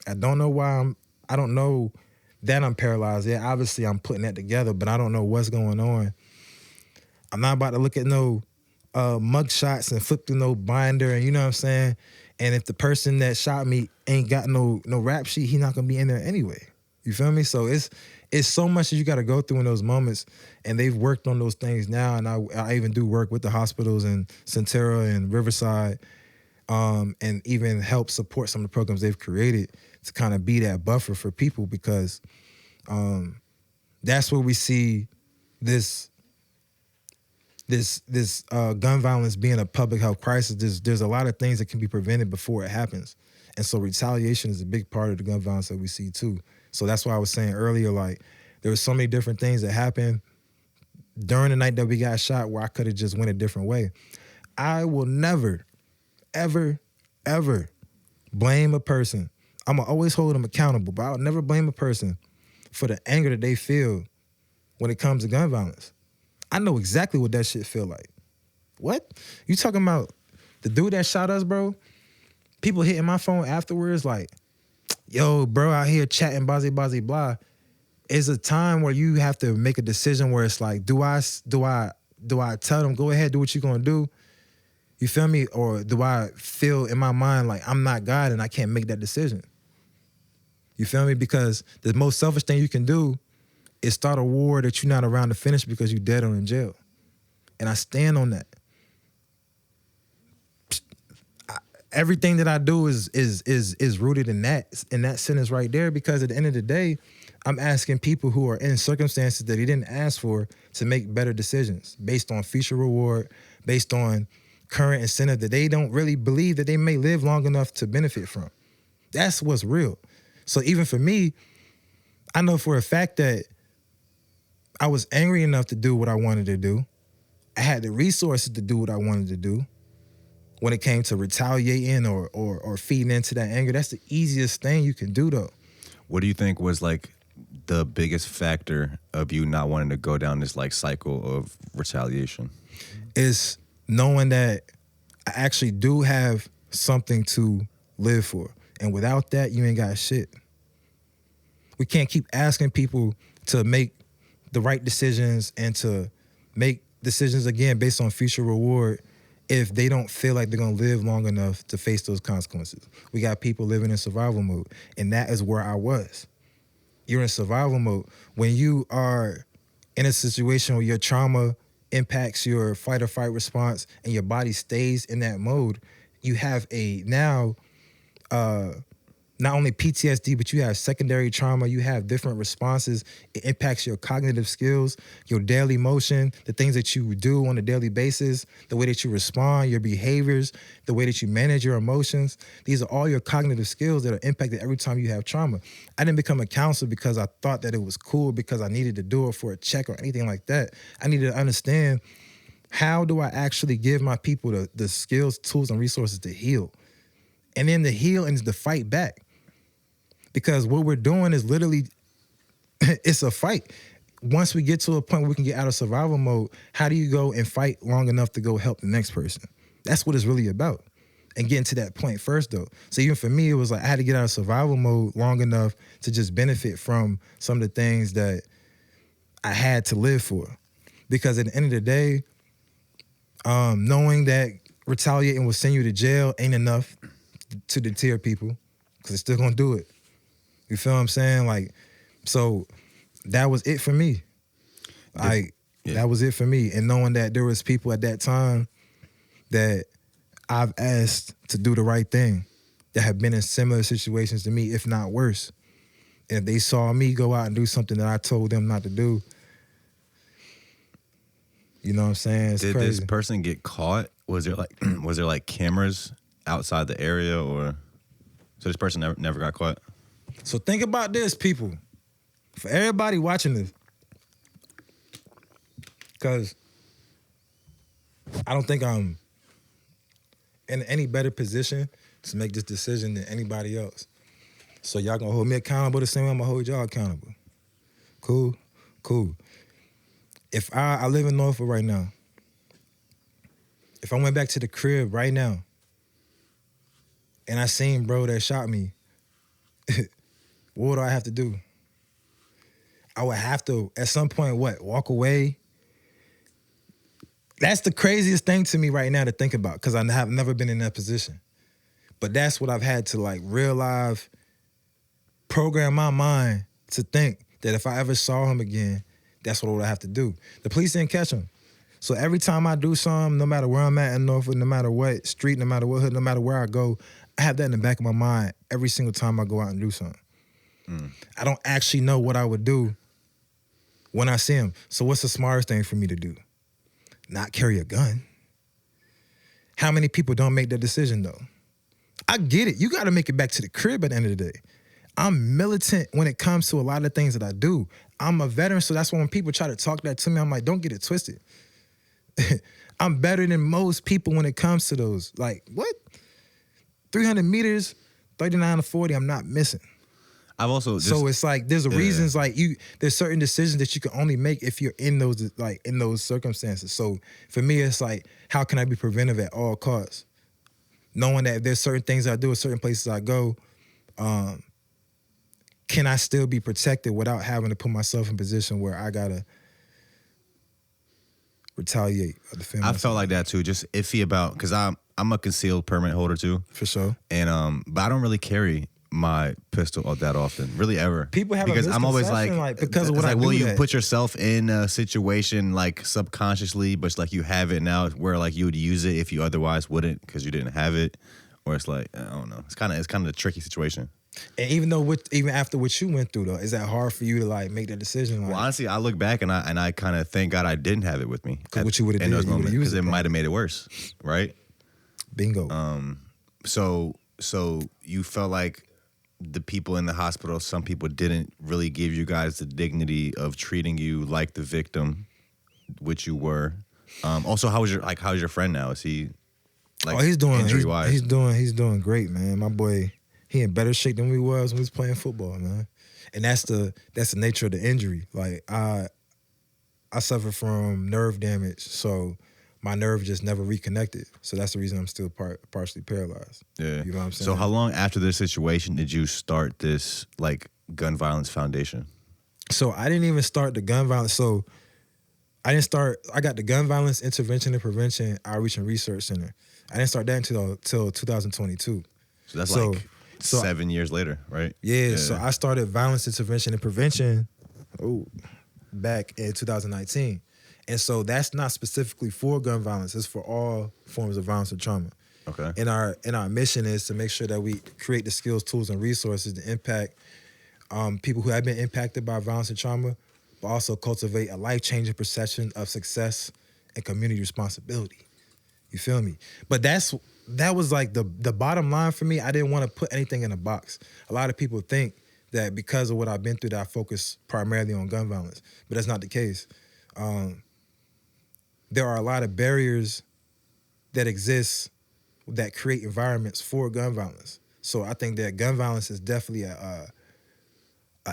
I don't know why I don't know that I'm paralyzed. Yeah, obviously I'm putting that together, but I don't know what's going on. I'm not about to look at no mug shots and flip through no binder, and you know what I'm saying? And if the person that shot me ain't got no rap sheet, he not gonna be in there anyway. You feel me? So it's so much that you gotta go through in those moments, and they've worked on those things now, and I even do work with the hospitals in Centera and Riverside, and even help support some of the programs they've created to kind of be that buffer for people, because that's where we see this gun violence being a public health crisis. There's a lot of things that can be prevented before it happens. And so retaliation is a big part of the gun violence that we see too. So that's why I was saying earlier, like, there were so many different things that happened during the night that we got shot where I could have just went a different way. I will never, ever, ever blame a person. I'm going to always hold them accountable, but I'll never blame a person for the anger that they feel when it comes to gun violence. I know exactly what that shit feel like. What? You talking about the dude that shot us, bro? People hitting my phone afterwards like, yo, bro, out here chatting, blah, blah, blah, blah. It's a time where you have to make a decision where it's like, do I tell them, go ahead, do what you're gonna do? You feel me? Or do I feel in my mind like I'm not God and I can't make that decision? You feel me? Because the most selfish thing you can do is start a war that you're not around to finish because you're dead or in jail. And I stand on that. Everything that I do is rooted in that sentence right there, because at the end of the day, I'm asking people who are in circumstances that they didn't ask for to make better decisions based on future reward, based on current incentive that they don't really believe that they may live long enough to benefit from. That's what's real. So even for me, I know for a fact that I was angry enough to do what I wanted to do. I had the resources to do what I wanted to do. When it came to retaliating or feeding into that anger, that's the easiest thing you can do, though. What do you think was like the biggest factor of you not wanting to go down this like cycle of retaliation? Is knowing that I actually do have something to live for. And without that, you ain't got shit. We can't keep asking people to make the right decisions and to make decisions, again, based on future reward if they don't feel like they're going to live long enough to face those consequences. We got people living in survival mode, and that is where I was. You're in survival mode. When you are in a situation where your trauma impacts your fight or flight response and your body stays in that mode, you have not only PTSD, but you have secondary trauma. You have different responses. It impacts your cognitive skills, your daily motion, the things that you do on a daily basis, the way that you respond, your behaviors, the way that you manage your emotions. These are all your cognitive skills that are impacted every time you have trauma. I didn't become a counselor because I thought that it was cool because I needed to do it for a check or anything like that. I needed to understand, how do I actually give my people the skills, tools, and resources to heal? And then to heal and to fight back. Because what we're doing is literally, it's a fight. Once we get to a point where we can get out of survival mode, how do you go and fight long enough to go help the next person? That's what it's really about. And getting to that point first, though. So even for me, it was like I had to get out of survival mode long enough to just benefit from some of the things that I had to live for. Because at the end of the day, knowing that retaliating will send you to jail ain't enough to deter people, because it's still gonna do it. You feel what I'm saying? Like, so that was it for me. That was it for me. And knowing that there was people at that time that I've asked to do the right thing, that have been in similar situations to me, if not worse. And if they saw me go out and do something that I told them not to do, You know what I'm saying? It's Did crazy. this person get caught? Was there like cameras outside the area, or so this person never got caught? So think about this, people. For everybody watching this, because I don't think I'm in any better position to make this decision than anybody else. So y'all gonna hold me accountable the same way I'm gonna hold y'all accountable. Cool? Cool. If I live in Norfolk right now, if I went back to the crib right now and I seen bro that shot me, what would I have to do? I would have to, at some point, walk away? That's the craziest thing to me right now to think about, because I have never been in that position. But that's what I've had to like real life program my mind to think that if I ever saw him again, that's what I would have to do. The police didn't catch him. So every time I do something, no matter where I'm at in Norfolk, no matter what street, no matter what hood, no matter where I go, I have that in the back of my mind every single time I go out and do something. I don't actually know what I would do when I see him. So what's the smartest thing for me to do? Not carry a gun. How many people don't make that decision though? I get it. You got to make it back to the crib at the end of the day. I'm militant when it comes to a lot of things that I do. I'm a veteran, so that's why when people try to talk that to me, I'm like, don't get it twisted. I'm better than most people when it comes to those. Like, what? 300 meters, 39 to 40, I'm not missing. I've also so it's like there's reasons like there's certain decisions that you can only make if you're in those circumstances. So for me, it's like, how can I be preventive at all costs? Knowing that if there's certain things I do or certain places I go, can I still be protected without having to put myself in a position where I gotta retaliate or defend myself? I felt like that too, just iffy about, because I'm a concealed permit holder too. For sure. And but I don't really carry my pistol that often, really ever. People have because a I'm always like because of what I do. Will you put yourself in a situation like subconsciously, but it's like you have it now where like you would use it if you otherwise wouldn't because you didn't have it, or it's like I don't know. It's kind of a tricky situation. And even after what you went through though, is that hard for you to like make that decision? Like, well, honestly, I look back and I kind of thank God I didn't have it with me. Because what you would have done in those moments, because it might have made it worse, right? Bingo. So you felt like the people in the hospital, some people didn't really give you guys the dignity of treating you like the victim, which you were. Also, how's your friend now? Is he like he's doing injury-wise? He's doing great, man. My boy, he in better shape than we was when we was playing football, man. And that's the nature of the injury. Like I suffer from nerve damage, so my nerve just never reconnected. So that's the reason I'm still partially paralyzed. Yeah. You know what I'm saying? So how long after this situation did you start this like gun violence foundation? So I didn't even start the gun violence. So I got the Gun Violence Intervention and Prevention Outreach and Research Center. I didn't start that until 2022. So that's like 7 years later, right? Yeah, so I started Violence Intervention and Prevention back in 2019. And so that's not specifically for gun violence. It's for all forms of violence and trauma. Okay. And our mission is to make sure that we create the skills, tools, and resources to impact people who have been impacted by violence and trauma, but also cultivate a life-changing perception of success and community responsibility. You feel me? But that was like the bottom line for me. I didn't want to put anything in a box. A lot of people think that because of what I've been through that I focus primarily on gun violence, but that's not the case. There are a lot of barriers that exist that create environments for gun violence. So I think that gun violence is definitely a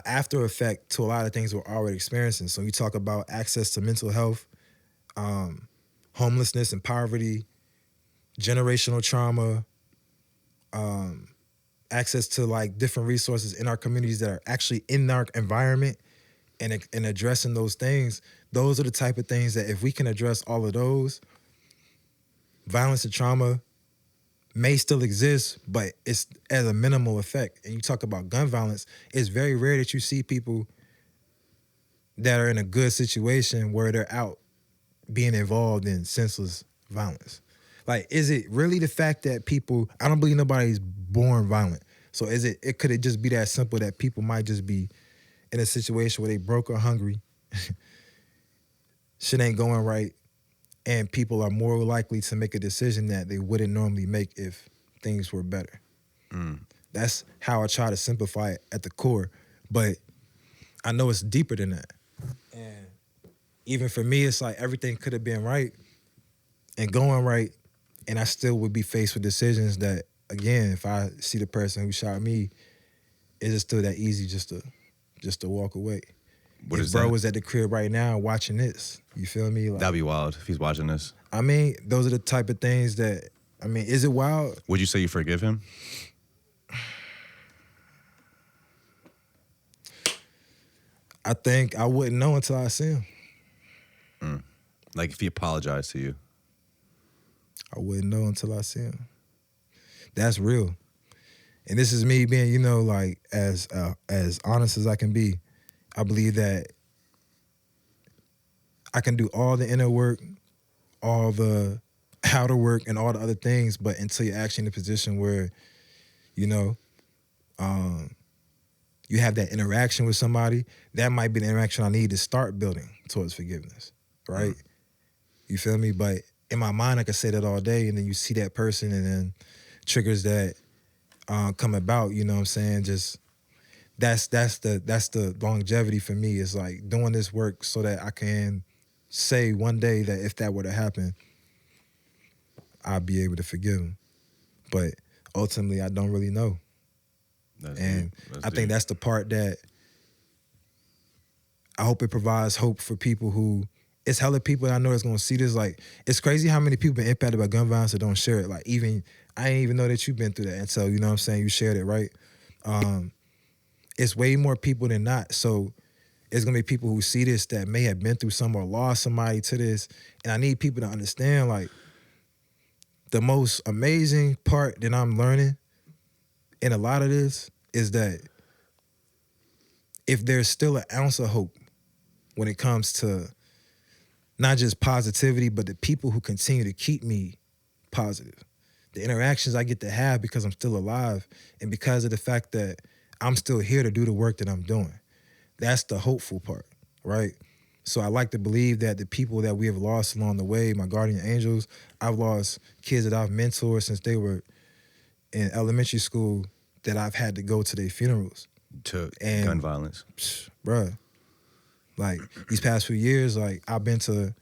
after effect to a lot of things we're already experiencing. So you talk about access to mental health, homelessness and poverty, generational trauma, access to like different resources in our communities that are actually in our environment, and addressing those things. Those are the type of things that if we can address all of those, violence and trauma may still exist, but it's as a minimal effect. And you talk about gun violence, it's very rare that you see people that are in a good situation where they're out being involved in senseless violence. Like, is it really the fact that people, I don't believe nobody's born violent. So could it just be that simple that people might just be in a situation where they broke or hungry, shit ain't going right, and people are more likely to make a decision that they wouldn't normally make if things were better. That's how I try to simplify it at the core, but I know it's deeper than that. And even for me, it's like everything could have been right and going right, and I still would be faced with decisions that, again, if I see the person who shot me, is it still that easy just to walk away? What if is bro that? was at the crib right now watching this, you feel me? Like, That'd be wild if he's watching this. I mean, those are the type of things that, I mean, is it wild? Would you say you forgive him? I think I wouldn't know until I see him. Like if he apologized to you? I wouldn't know until I see him. That's real. And this is me being, you know, like as honest as I can be. I believe that I can do all the inner work, all the outer work, and all the other things, but until you're actually in a position where, you know, you have that interaction with somebody, that might be the interaction I need to start building towards forgiveness, right? You feel me? But in my mind, I can say that all day, and then you see that person, and then triggers that come about, you know what I'm saying? Just that's the longevity for me. It's like doing this work so that I can say one day that if that were to happen, I'll be able to forgive him. But ultimately, I don't really know. And I think that's the part that I hope it provides hope for people who, it's hella people that I know that's gonna see this. Like, it's crazy how many people been impacted by gun violence that don't share it. Like, even, I didn't even know that you've been through that. And so, you know what I'm saying, you shared it, right? It's way more people than not. So it's gonna be people who see this that may have been through some or lost somebody to this. And I need people to understand, like, the most amazing part that I'm learning in a lot of this is that if there's still an ounce of hope when it comes to not just positivity, but the people who continue to keep me positive, the interactions I get to have because I'm still alive and because of the fact that I'm still here to do the work that I'm doing. That's the hopeful part, right? So I like to believe that the people that we have lost along the way, my guardian angels, I've lost kids that I've mentored since they were in elementary school that I've had to go to their funerals. To And, gun violence. Bruh, like these past few years, like I've been to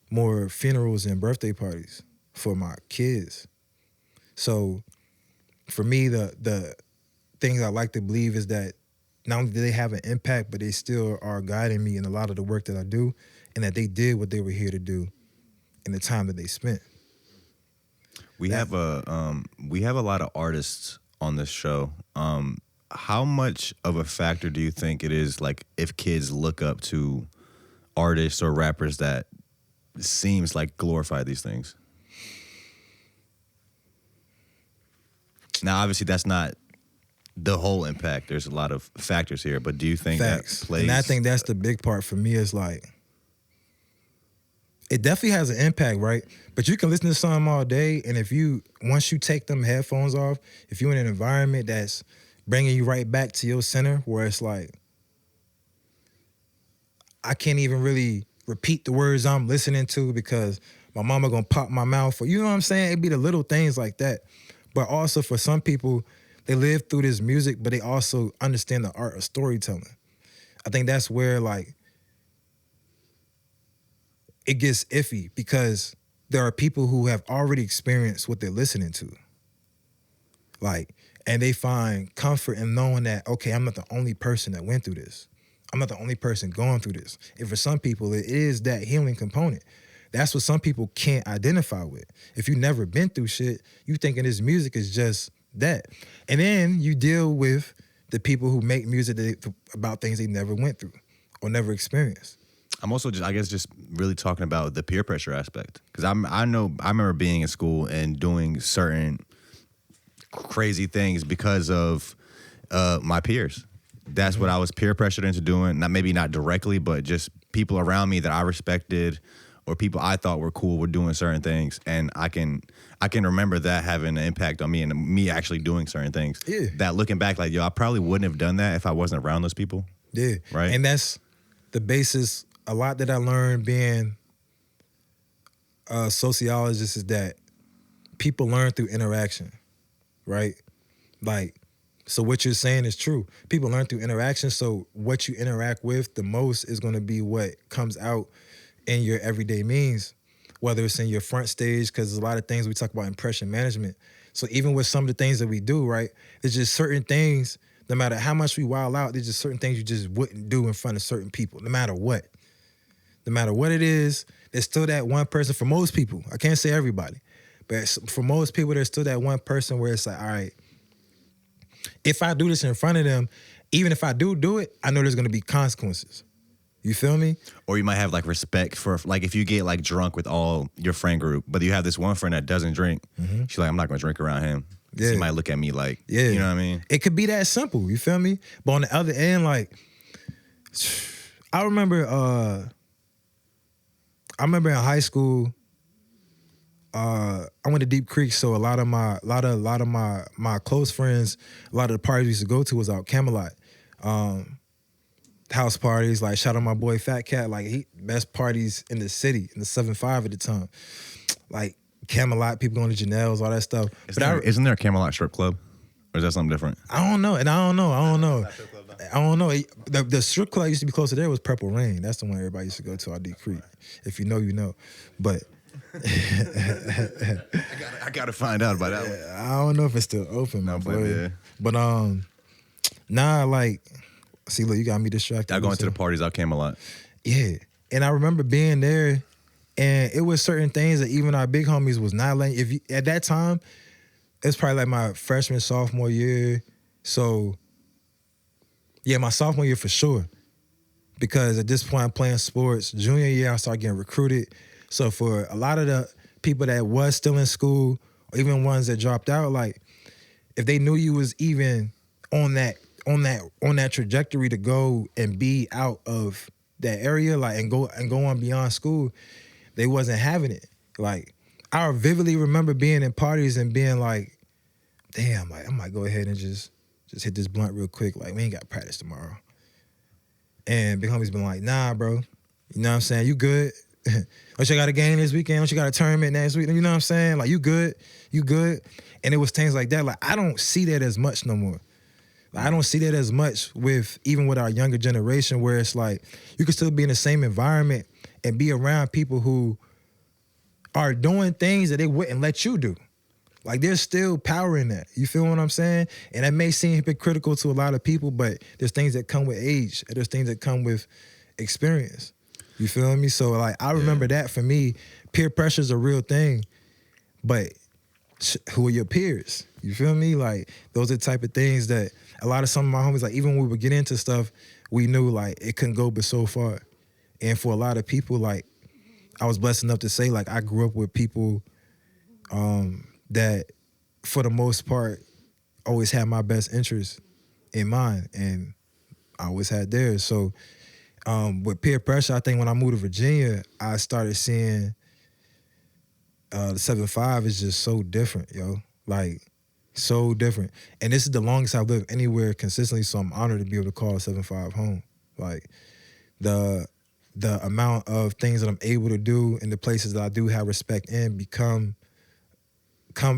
more funerals and birthday parties for my kids. So for me, the things I like to believe is that not only do they have an impact, but they still are guiding me in a lot of the work that I do, and that they did what they were here to do in the time that they spent. We have a lot of artists on this show. How much of a factor do you think it is, like, if kids look up to artists or rappers that seems like glorify these things? Now, obviously, that's not the whole impact. There's a lot of factors here, but do you think Facts. that plays? And I think that's the big part for me is like, it definitely has an impact, right? But you can listen to something all day, and once you take them headphones off, if you're in an environment that's bringing you right back to your center, where it's like, I can't even really repeat the words I'm listening to because my mama gonna pop my mouth, or you know what I'm saying? It'd be the little things like that. But also for some people, they live through this music, but they also understand the art of storytelling. I think that's where, like, it gets iffy because there are people who have already experienced what they're listening to. Like, and they find comfort in knowing that, okay, I'm not the only person that went through this. I'm not the only person going through this. And for some people, it is that healing component. That's what some people can't identify with. If you've never been through shit, you thinking this music is just that. And then you deal with the people who make music about things they never went through or never experienced. I'm also just really talking about the peer pressure aspect, because I remember being in school and doing certain crazy things because of my peers. That's what I was peer pressured into doing. Not directly, but just people around me that I respected or people I thought were cool were doing certain things, and I can remember that having an impact on me and me actually doing certain things. Yeah. That looking back, like, yo, I probably wouldn't have done that if I wasn't around those people. Yeah. Right. And that's the basis. A lot that I learned being sociologist is that people learn through interaction, right? Like, so what you're saying is true. People learn through interaction, so what you interact with the most is going to be what comes out in your everyday means, whether it's in your front stage, because there's a lot of things we talk about impression management. So even with some of the things that we do, right, it's just certain things, no matter how much we wild out, there's just certain things you just wouldn't do in front of certain people, no matter what. No matter what it is, there's still that one person, for most people, I can't say everybody, but for most people, there's still that one person where it's like, all right, if I do this in front of them, even if I do it, I know there's going to be consequences. You feel me? Or you might have like respect for, like, if you get like drunk with all your friend group, but you have this one friend that doesn't drink, she's like, I'm not going to drink around him. Yeah. He might look at me like, you know what I mean? It could be that simple, you feel me? But on the other end, like, I remember in high school, I went to Deep Creek, so a lot of my close friends, a lot of the parties we used to go to was out Camelot. House parties, like shout out my boy Fat Cat, like best parties in the city, in the 7-5 at the time. Like Camelot, people going to Janelle's, all that stuff. Isn't there a Camelot strip club? Or is that something different? I don't know. The strip club used to be close to there was Purple Rain. That's the one everybody used to go to out Deep Creek. If you know, you know. But I gotta find out about that one. I don't know if it's still open, my boy. But nah, like, see, look, you got me distracted. I go into the parties out Camelot. Yeah, and I remember being there, and it was certain things that even our big homies was not letting. At that time, it's probably like my freshman, sophomore year. So, yeah, my sophomore year for sure. Because at this point, I'm playing sports. Junior year, I started getting recruited. So for a lot of the people that was still in school, or even ones that dropped out, like, if they knew you was even on that trajectory to go and be out of that area, like, and go on beyond school, they wasn't having it. Like, I vividly remember being in parties and being like, damn, like, I might go ahead and just hit this blunt real quick. Like, we ain't got practice tomorrow. And big homies been like, nah, bro. You know what I'm saying? You good? Don't you got a game this weekend? Don't you got a tournament next week? You know what I'm saying? Like, you good? You good? And it was things like that. Like, I don't see that as much no more. Like, I don't see that as much even with our younger generation, where it's like, you can still be in the same environment and be around people who are doing things that they wouldn't let you do. Like, there's still power in that. You feel what I'm saying? And that may seem hypocritical to a lot of people, but there's things that come with age. And there's things that come with experience. You feel me? So, like, I remember that for me, peer pressure is a real thing, but who are your peers? You feel me? Like, those are the type of things that some of my homies, like, even when we would get into stuff, we knew, like, it couldn't go but so far. And for a lot of people, like, I was blessed enough to say, like, I grew up with people that, for the most part, always had my best interest in mind, and I always had theirs. So, with peer pressure, I think when I moved to Virginia, I started seeing the 7-5 is just so different, yo. Like, so different. And this is the longest I've lived anywhere consistently, so I'm honored to be able to call 7-5 home. Like, the amount of things that I'm able to do in the places that I do have respect in come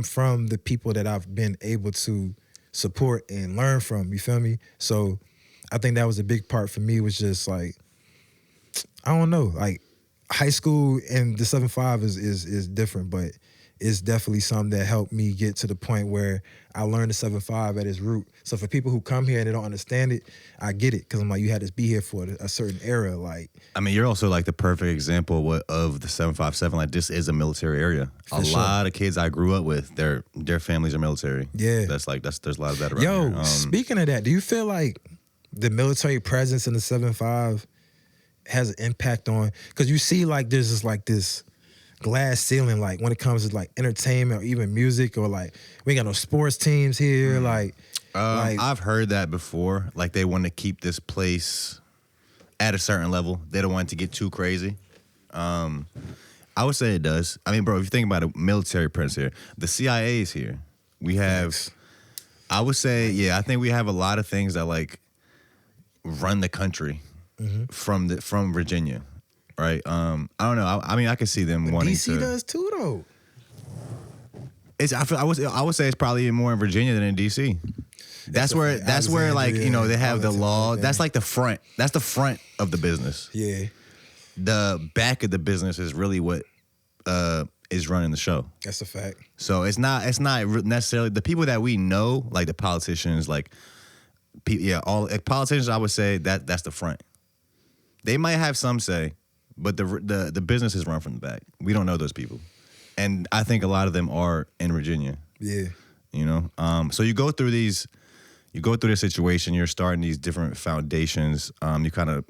from the people that I've been able to support and learn from, you feel me? So I think that was a big part for me, was just like, I don't know, like, high school and the 7-5 is different, but it's definitely something that helped me get to the point where I learned the 7-5 at its root. So for people who come here and they don't understand it, I get it, because I'm like, you had to be here for a certain era. Like, I mean, you're also like the perfect example of the 757. Like, this is a military area. A lot of kids I grew up with, their families are military. Yeah, there's a lot of that around here. Speaking of that, do you feel like the military presence in the 7-5 has an impact on? Because you see, like, there's just like this glass ceiling, like, when it comes to like entertainment or even music, or like, we ain't got no sports teams here. Like, I've heard that before. Like, they want to keep this place at a certain level. They don't want it to get too crazy. I would say it does. I mean, bro, if you think about it, military presence here, the CIA is here. We have, I would say, I think we have a lot of things that, like, run the country from Virginia. right? I don't know. I mean, I could see them But wanting DC to. does too, though. I would say it's probably even more in Virginia than in DC. That's where like, you know, they have the law. That's like the front. That's the front of the business. Yeah, The back of the business is really what is running the show. that's a fact. So it's not necessarily the people that we know, like the politicians, like all like politicians. I would say that's the front. They might have some say, but the business is run from the back. We don't know those people, and I think a lot of them are in Virginia. Yeah, You know, so you go through this situation. You're starting these different foundations. You kind of,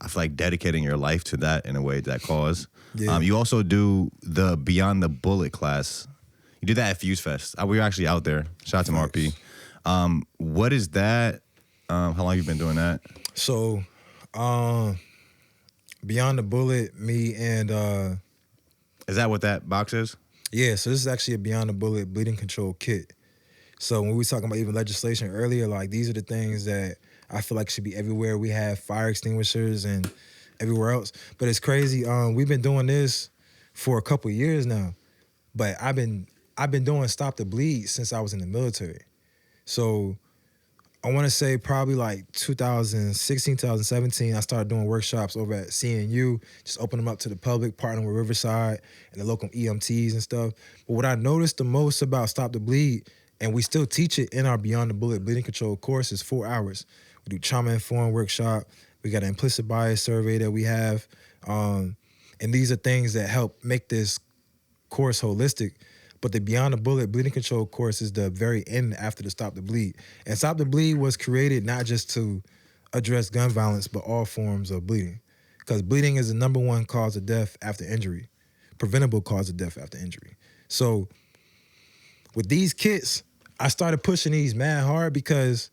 I feel like dedicating your life to that in a way, that cause. Yeah. You also do the Beyond the Bullet class. You do that at Fuse Fest. We were actually out there. Shout out to RP. What is that? How long you been doing that? So, Beyond the Bullet, me and Is that what that box is? yeah. So this is actually a Beyond the Bullet bleeding control kit. So when we were talking about even legislation earlier, like these are the things that I feel like should be everywhere. We have fire extinguishers and everywhere else. But it's crazy. We've been doing this for a couple of years now. But I've been doing Stop the Bleed since I was in the military. So I want to say probably like 2016, 2017, I started doing workshops over at CNU, just open them up to the public, partnering with Riverside and the local EMTs and stuff. But what I noticed the most about Stop the Bleed, and we still teach it in our Beyond the Bullet bleeding control course, is 4 hours. We do trauma-informed workshop. We got an implicit bias survey that we have. And these are things that help make this course holistic. But the Beyond the Bullet bleeding control course is the very end after the Stop the Bleed. And Stop the Bleed was created not just to address gun violence, but all forms of bleeding. Because bleeding is the number one cause of death after injury, preventable cause of death after injury. So with these kits, I started pushing these mad hard because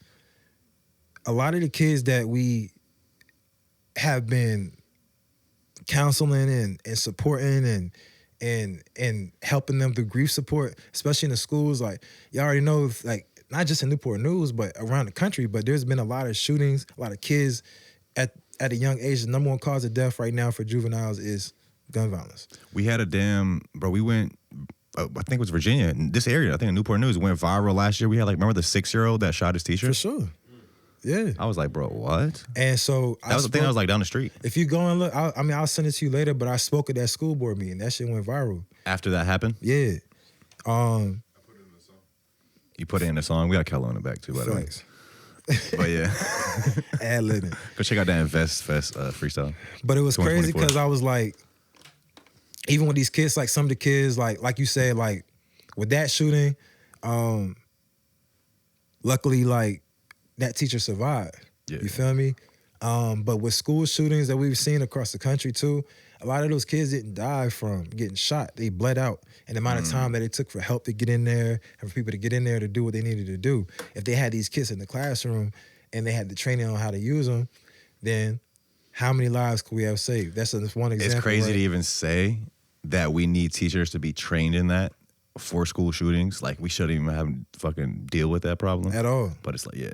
a lot of the kids that we have been counseling and supporting and helping them through grief support, especially in the schools, like you already know, like not just in Newport News, but around the country. But there's been a lot of shootings, a lot of kids at a young age. The number one cause of death right now for juveniles is gun violence. We had we went, I think it was Virginia, in this area, I think in Newport News, went viral last year. We had remember the 6-year-old that shot his teacher? For sure. Yeah. I was like, bro, what? And so That was the thing. I was like down the street. If you go and look, I'll send it to you later, but I spoke at that school board meeting. That shit went viral. After that happened? Yeah. You put it in the song. We got Kello in the back too, by the way. But yeah. Ad-libbing. Go check out that Invest Fest freestyle. But it was crazy because I was like, even with these kids, like some of the kids, like you said, like with that shooting, luckily, like that teacher survived. Yeah. You feel me? But with school shootings that we've seen across the country too, a lot of those kids didn't die from getting shot. They bled out. And the amount of time that it took for help to get in there and for people to get in there to do what they needed to do. If they had these kids in the classroom and they had the training on how to use them, then how many lives could we have saved? That's one example. It's crazy right? to even say that we need teachers to be trained in that for school shootings. Like we shouldn't even have to fucking deal with that problem. At all. But it's like, yeah,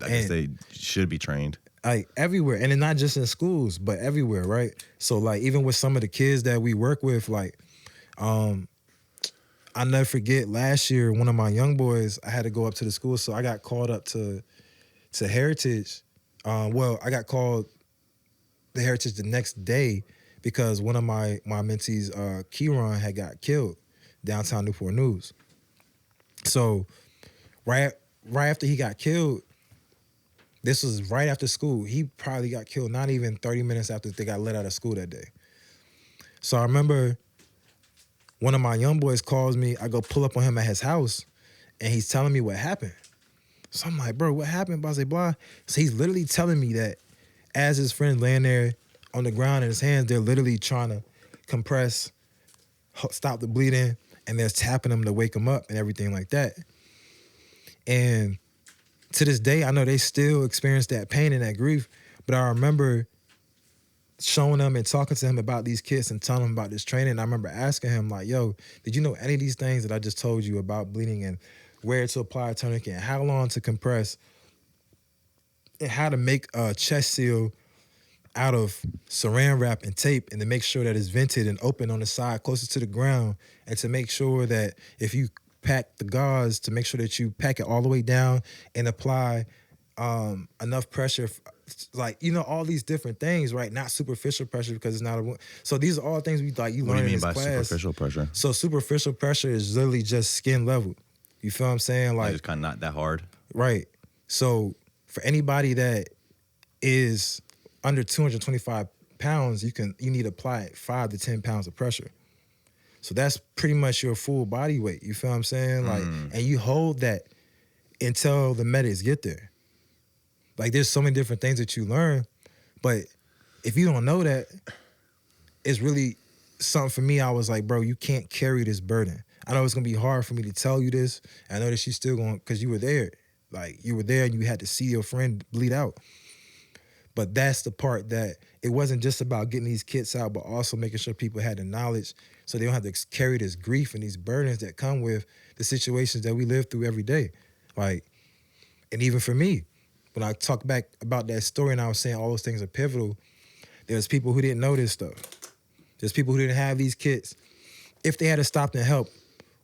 I guess they should be trained. Like everywhere, and then not just in schools, but everywhere, right? So like even with some of the kids that we work with, like I'll never forget last year, one of my young boys, I had to go up to the school, so I got called up to Heritage. I got called to Heritage the next day because one of my mentees, Kieran, had got killed downtown Newport News. So right after he got killed, this was right after school. He probably got killed not even 30 minutes after they got let out of school that day. So I remember one of my young boys calls me. I go pull up on him at his house, and he's telling me what happened. So I'm like, bro, what happened? Blah, blah, blah. So he's literally telling me that as his friend laying there on the ground in his hands, they're literally trying to compress, stop the bleeding, and they're tapping him to wake him up and everything like that. And to this day, I know they still experience that pain and that grief, but I remember showing them and talking to him about these kids and telling him about this training. And I remember asking him, like, yo, did you know any of these things that I just told you about bleeding and where to apply a tourniquet and how long to compress and how to make a chest seal out of saran wrap and tape, and to make sure that it's vented and open on the side closest to the ground, and to make sure that if you pack the gauze, to make sure that you pack it all the way down and apply enough pressure, like, you know, all these different things, right? Not superficial pressure, because it's not a. So these are all things we like you What learn do you in mean this by class. superficial pressure? So superficial pressure is literally just skin level. You feel what I'm saying? Like Like, just kind of not that hard. right. So for anybody that is under 225 pounds, you need to apply 5 to 10 pounds of pressure. So that's pretty much your full body weight. You feel what I'm saying? Like, and you hold that until the medics get there. Like, there's so many different things that you learn, but if you don't know that, it's really something for me. I was like, bro, you can't carry this burden. I know it's gonna be hard for me to tell you this. I know that she's still going, because you were there. Like, you were there and you had to see your friend bleed out. But that's the part that it wasn't just about getting these kits out, but also making sure people had the knowledge so they don't have to carry this grief and these burdens that come with the situations that we live through every day. Like, and even for me, when I talk back about that story and I was saying all those things are pivotal, there's people who didn't know this stuff. There's people who didn't have these kits. If they had to stop and help,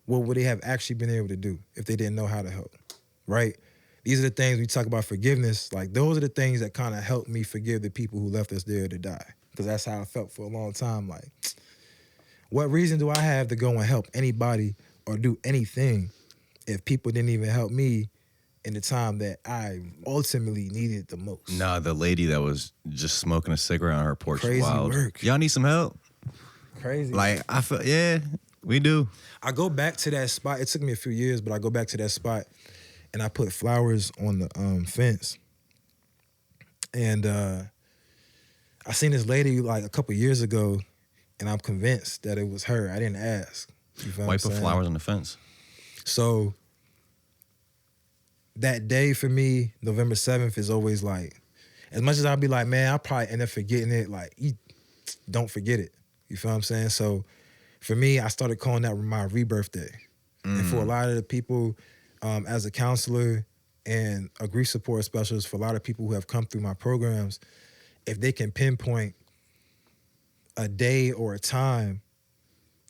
what would they have actually been able to do if they didn't know how to help, right? These are the things we talk about forgiveness. Like, those are the things that kind of helped me forgive the people who left us there to die. Because that's how I felt for a long time. Like, what reason do I have to go and help anybody or do anything if people didn't even help me in the time that I ultimately needed the most? Nah, the lady that was just smoking a cigarette on her porch. Crazy wild. work. Y'all need some help? Crazy. Like, I feel, yeah, we do. I go back to that spot. It took me a few years, but I go back to that spot and I put flowers on the fence. And I seen this lady like a couple years ago, and I'm convinced that it was her. I didn't ask. You feel Why what you I'm put saying? flowers on the fence? So that day for me, November 7th, is always like, as much as I'll be like, man, I'll probably end up forgetting it, like, you don't forget it. You feel what I'm saying? So for me, I started calling that my rebirth day. And for a lot of the people, as a counselor and a grief support specialist, for a lot of people who have come through my programs, if they can pinpoint a day or a time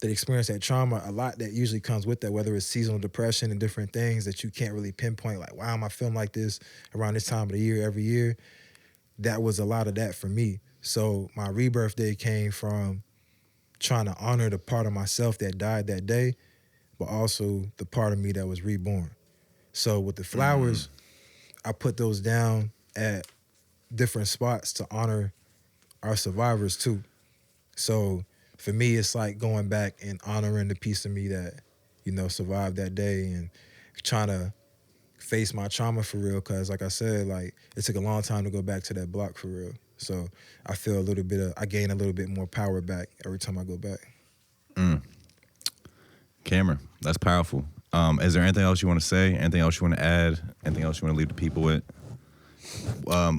that experience that trauma, a lot that usually comes with that, whether it's seasonal depression and different things that you can't really pinpoint, like, why am I feeling like this around this time of the year every year? That was a lot of that for me. So my rebirth day came from trying to honor the part of myself that died that day, but also the part of me that was reborn. So with the flowers, I put those down at different spots to honor our survivors too. So for me, it's like going back and honoring the piece of me that, you know, survived that day, and trying to face my trauma for real. Cause like I said, like, it took a long time to go back to that block for real. So I feel I gain a little bit more power back every time I go back. Cameron, that's powerful. Is there anything else you want to say? Anything else you want to add? Anything else you want to leave the people with? Are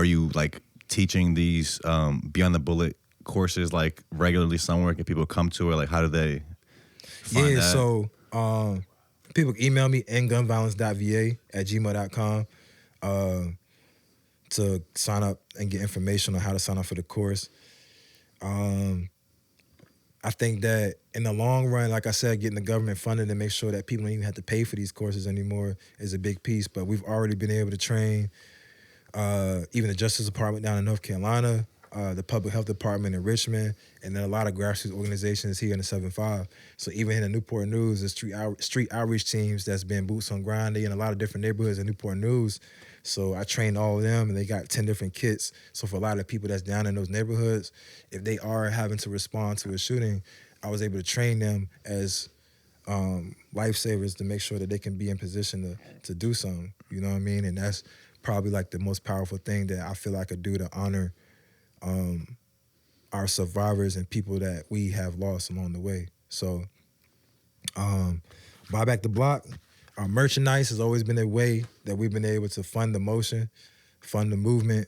you like teaching these Beyond the Bullet courses like regularly somewhere? Can people come to it? Like, how do they find that? So people can email me endgunviolence.va@gmail.com to sign up and get information on how to sign up for the course. I think that in the long run, like I said, getting the government funded to make sure that people don't even have to pay for these courses anymore is a big piece. But we've already been able to train even the Justice Department down in North Carolina, the Public Health Department in Richmond, and then a lot of grassroots organizations here in the 7-5. So even in the Newport News, the street outreach teams that's been boots on ground. They in a lot of different neighborhoods in Newport News. So I trained all of them, and they got 10 different kits. So for a lot of people that's down in those neighborhoods, if they are having to respond to a shooting, I was able to train them as lifesavers to make sure that they can be in position to do something. You know what I mean? And that's probably like the most powerful thing that I feel I could do to honor our survivors and people that we have lost along the way. So buy back the block. Our merchandise has always been a way that we've been able to fund the motion, fund the movement,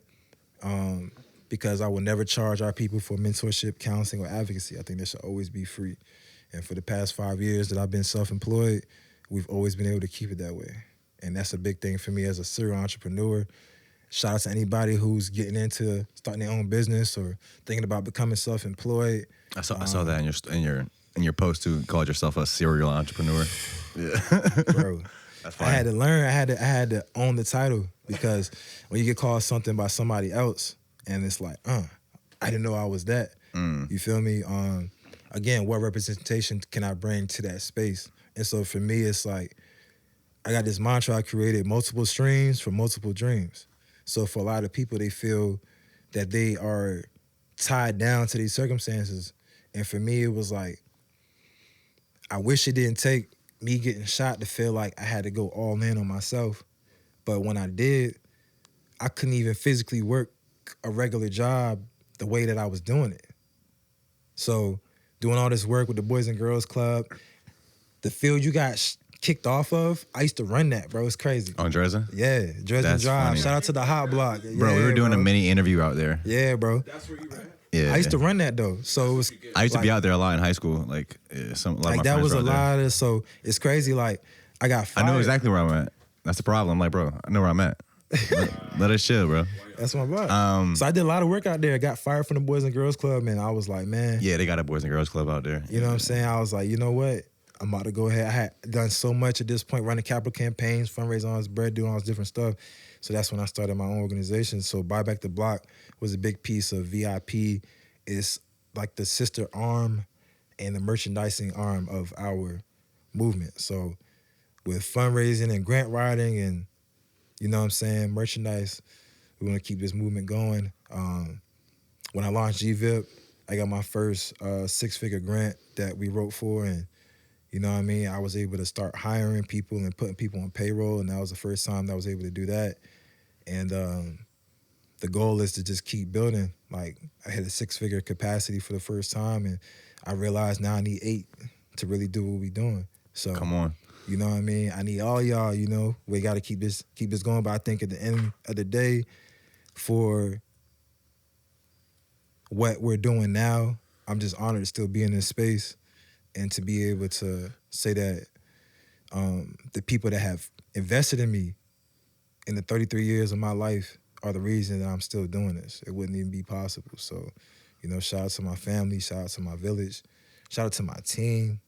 because I will never charge our people for mentorship, counseling, or advocacy. I think that should always be free. And for the past 5 years that I've been self-employed, we've always been able to keep it that way. And that's a big thing for me as a serial entrepreneur, shout out to anybody who's getting into starting their own business or thinking about becoming self-employed. I saw that in your post too. Called yourself a serial entrepreneur. Yeah, bro. That's fine. I had to learn. I had to own the title, because when you get called something by somebody else, and it's like, I didn't know I was that. You feel me? Again, what representation can I bring to that space? And so for me, it's like, I got this mantra I created: multiple streams for multiple dreams. So for a lot of people, they feel that they are tied down to these circumstances. And for me, it was like, I wish it didn't take me getting shot to feel like I had to go all in on myself. But when I did, I couldn't even physically work a regular job the way that I was doing it. So doing all this work with the Boys and Girls Club, the field you got kicked off of, I used to run that, bro. It's crazy. On Dresden? Yeah, Dresden Drive. Funny. Shout out to the Hot Block. Bro, we were doing a mini interview out there. Yeah, bro. That's where you ran? Yeah. I used to run that though. So it was I used to be out there a lot in high school. Like a lot of my that friends was were a out there. lot of, so it's crazy. Like I got fired. I know exactly where I'm at. That's the problem. Like, bro, I know where I'm at. Let us chill, bro. That's my vibe. So I did a lot of work out there. I got fired from the Boys and Girls Club, and I was like, man. Yeah, they got a Boys and Girls Club out there. You know what I'm saying? I was like, you know what? I'm about to go ahead. I had done so much at this point, running capital campaigns, fundraising all this bread, doing all this different stuff. So that's when I started my own organization. So Buy Back the Block was a big piece of VIP. It's like the sister arm and the merchandising arm of our movement. So with fundraising and grant writing and, you know what I'm saying, merchandise, we want to keep this movement going. When I launched GVIP, I got my first 6-figure grant that we wrote for, and you know what I mean? I was able to start hiring people and putting people on payroll, and that was the first time that I was able to do that. And the goal is to just keep building. Like, I had a 6-figure capacity for the first time, and I realized now I need 8 to really do what we're doing. So Come on. You know what I mean? I need all y'all, you know. We got to keep this going. But I think at the end of the day, for what we're doing now, I'm just honored to still be in this space and to be able to say that the people that have invested in me in the 33 years of my life are the reason that I'm still doing this. It wouldn't even be possible. So, you know, shout out to my family, shout out to my village, shout out to my team,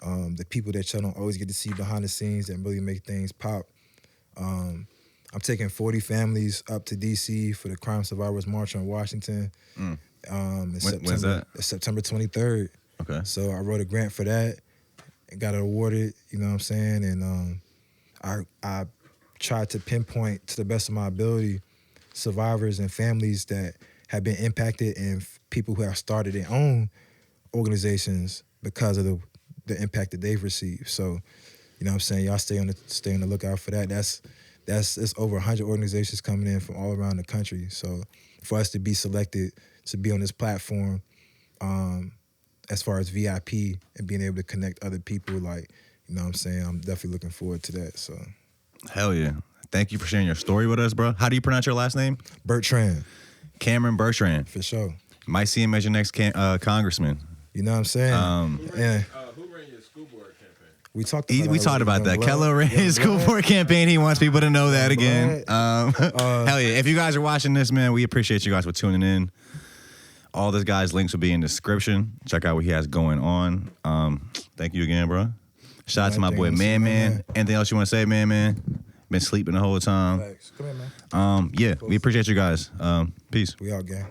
the people that y'all don't always get to see behind the scenes that really make things pop. I'm taking 40 families up to D.C. for the Crime Survivors March on Washington. When's that? September 23rd. Okay. So I wrote a grant for that and got it awarded, you know what I'm saying? And I tried to pinpoint, to the best of my ability, survivors and families that have been impacted and people who have started their own organizations because of the impact that they've received. So, you know what I'm saying? Y'all stay on the lookout for that. It's over 100 organizations coming in from all around the country. So for us to be selected to be on this platform, as far as VIP and being able to connect other people, like, you know what I'm saying? I'm definitely looking forward to that. So, hell yeah. Thank you for sharing your story with us, bro. How do you pronounce your last name? Bertrand. Cameron Bertrand. For sure. Might see him as your next congressman. You know what I'm saying? Yeah. Who ran your school board campaign? We talked about that. Kello ran his school board campaign. He wants people to know that again. Blood. Hell yeah. If you guys are watching this, man, we appreciate you guys for tuning in. All this guy's links will be in the description. Check out what he has going on. Thank you again, bro. Shout out to my boy Man. Anything else you want to say, Man? Been sleeping the whole time. Thanks. Come here, man. Yeah, we appreciate you guys. Peace. We out, gang.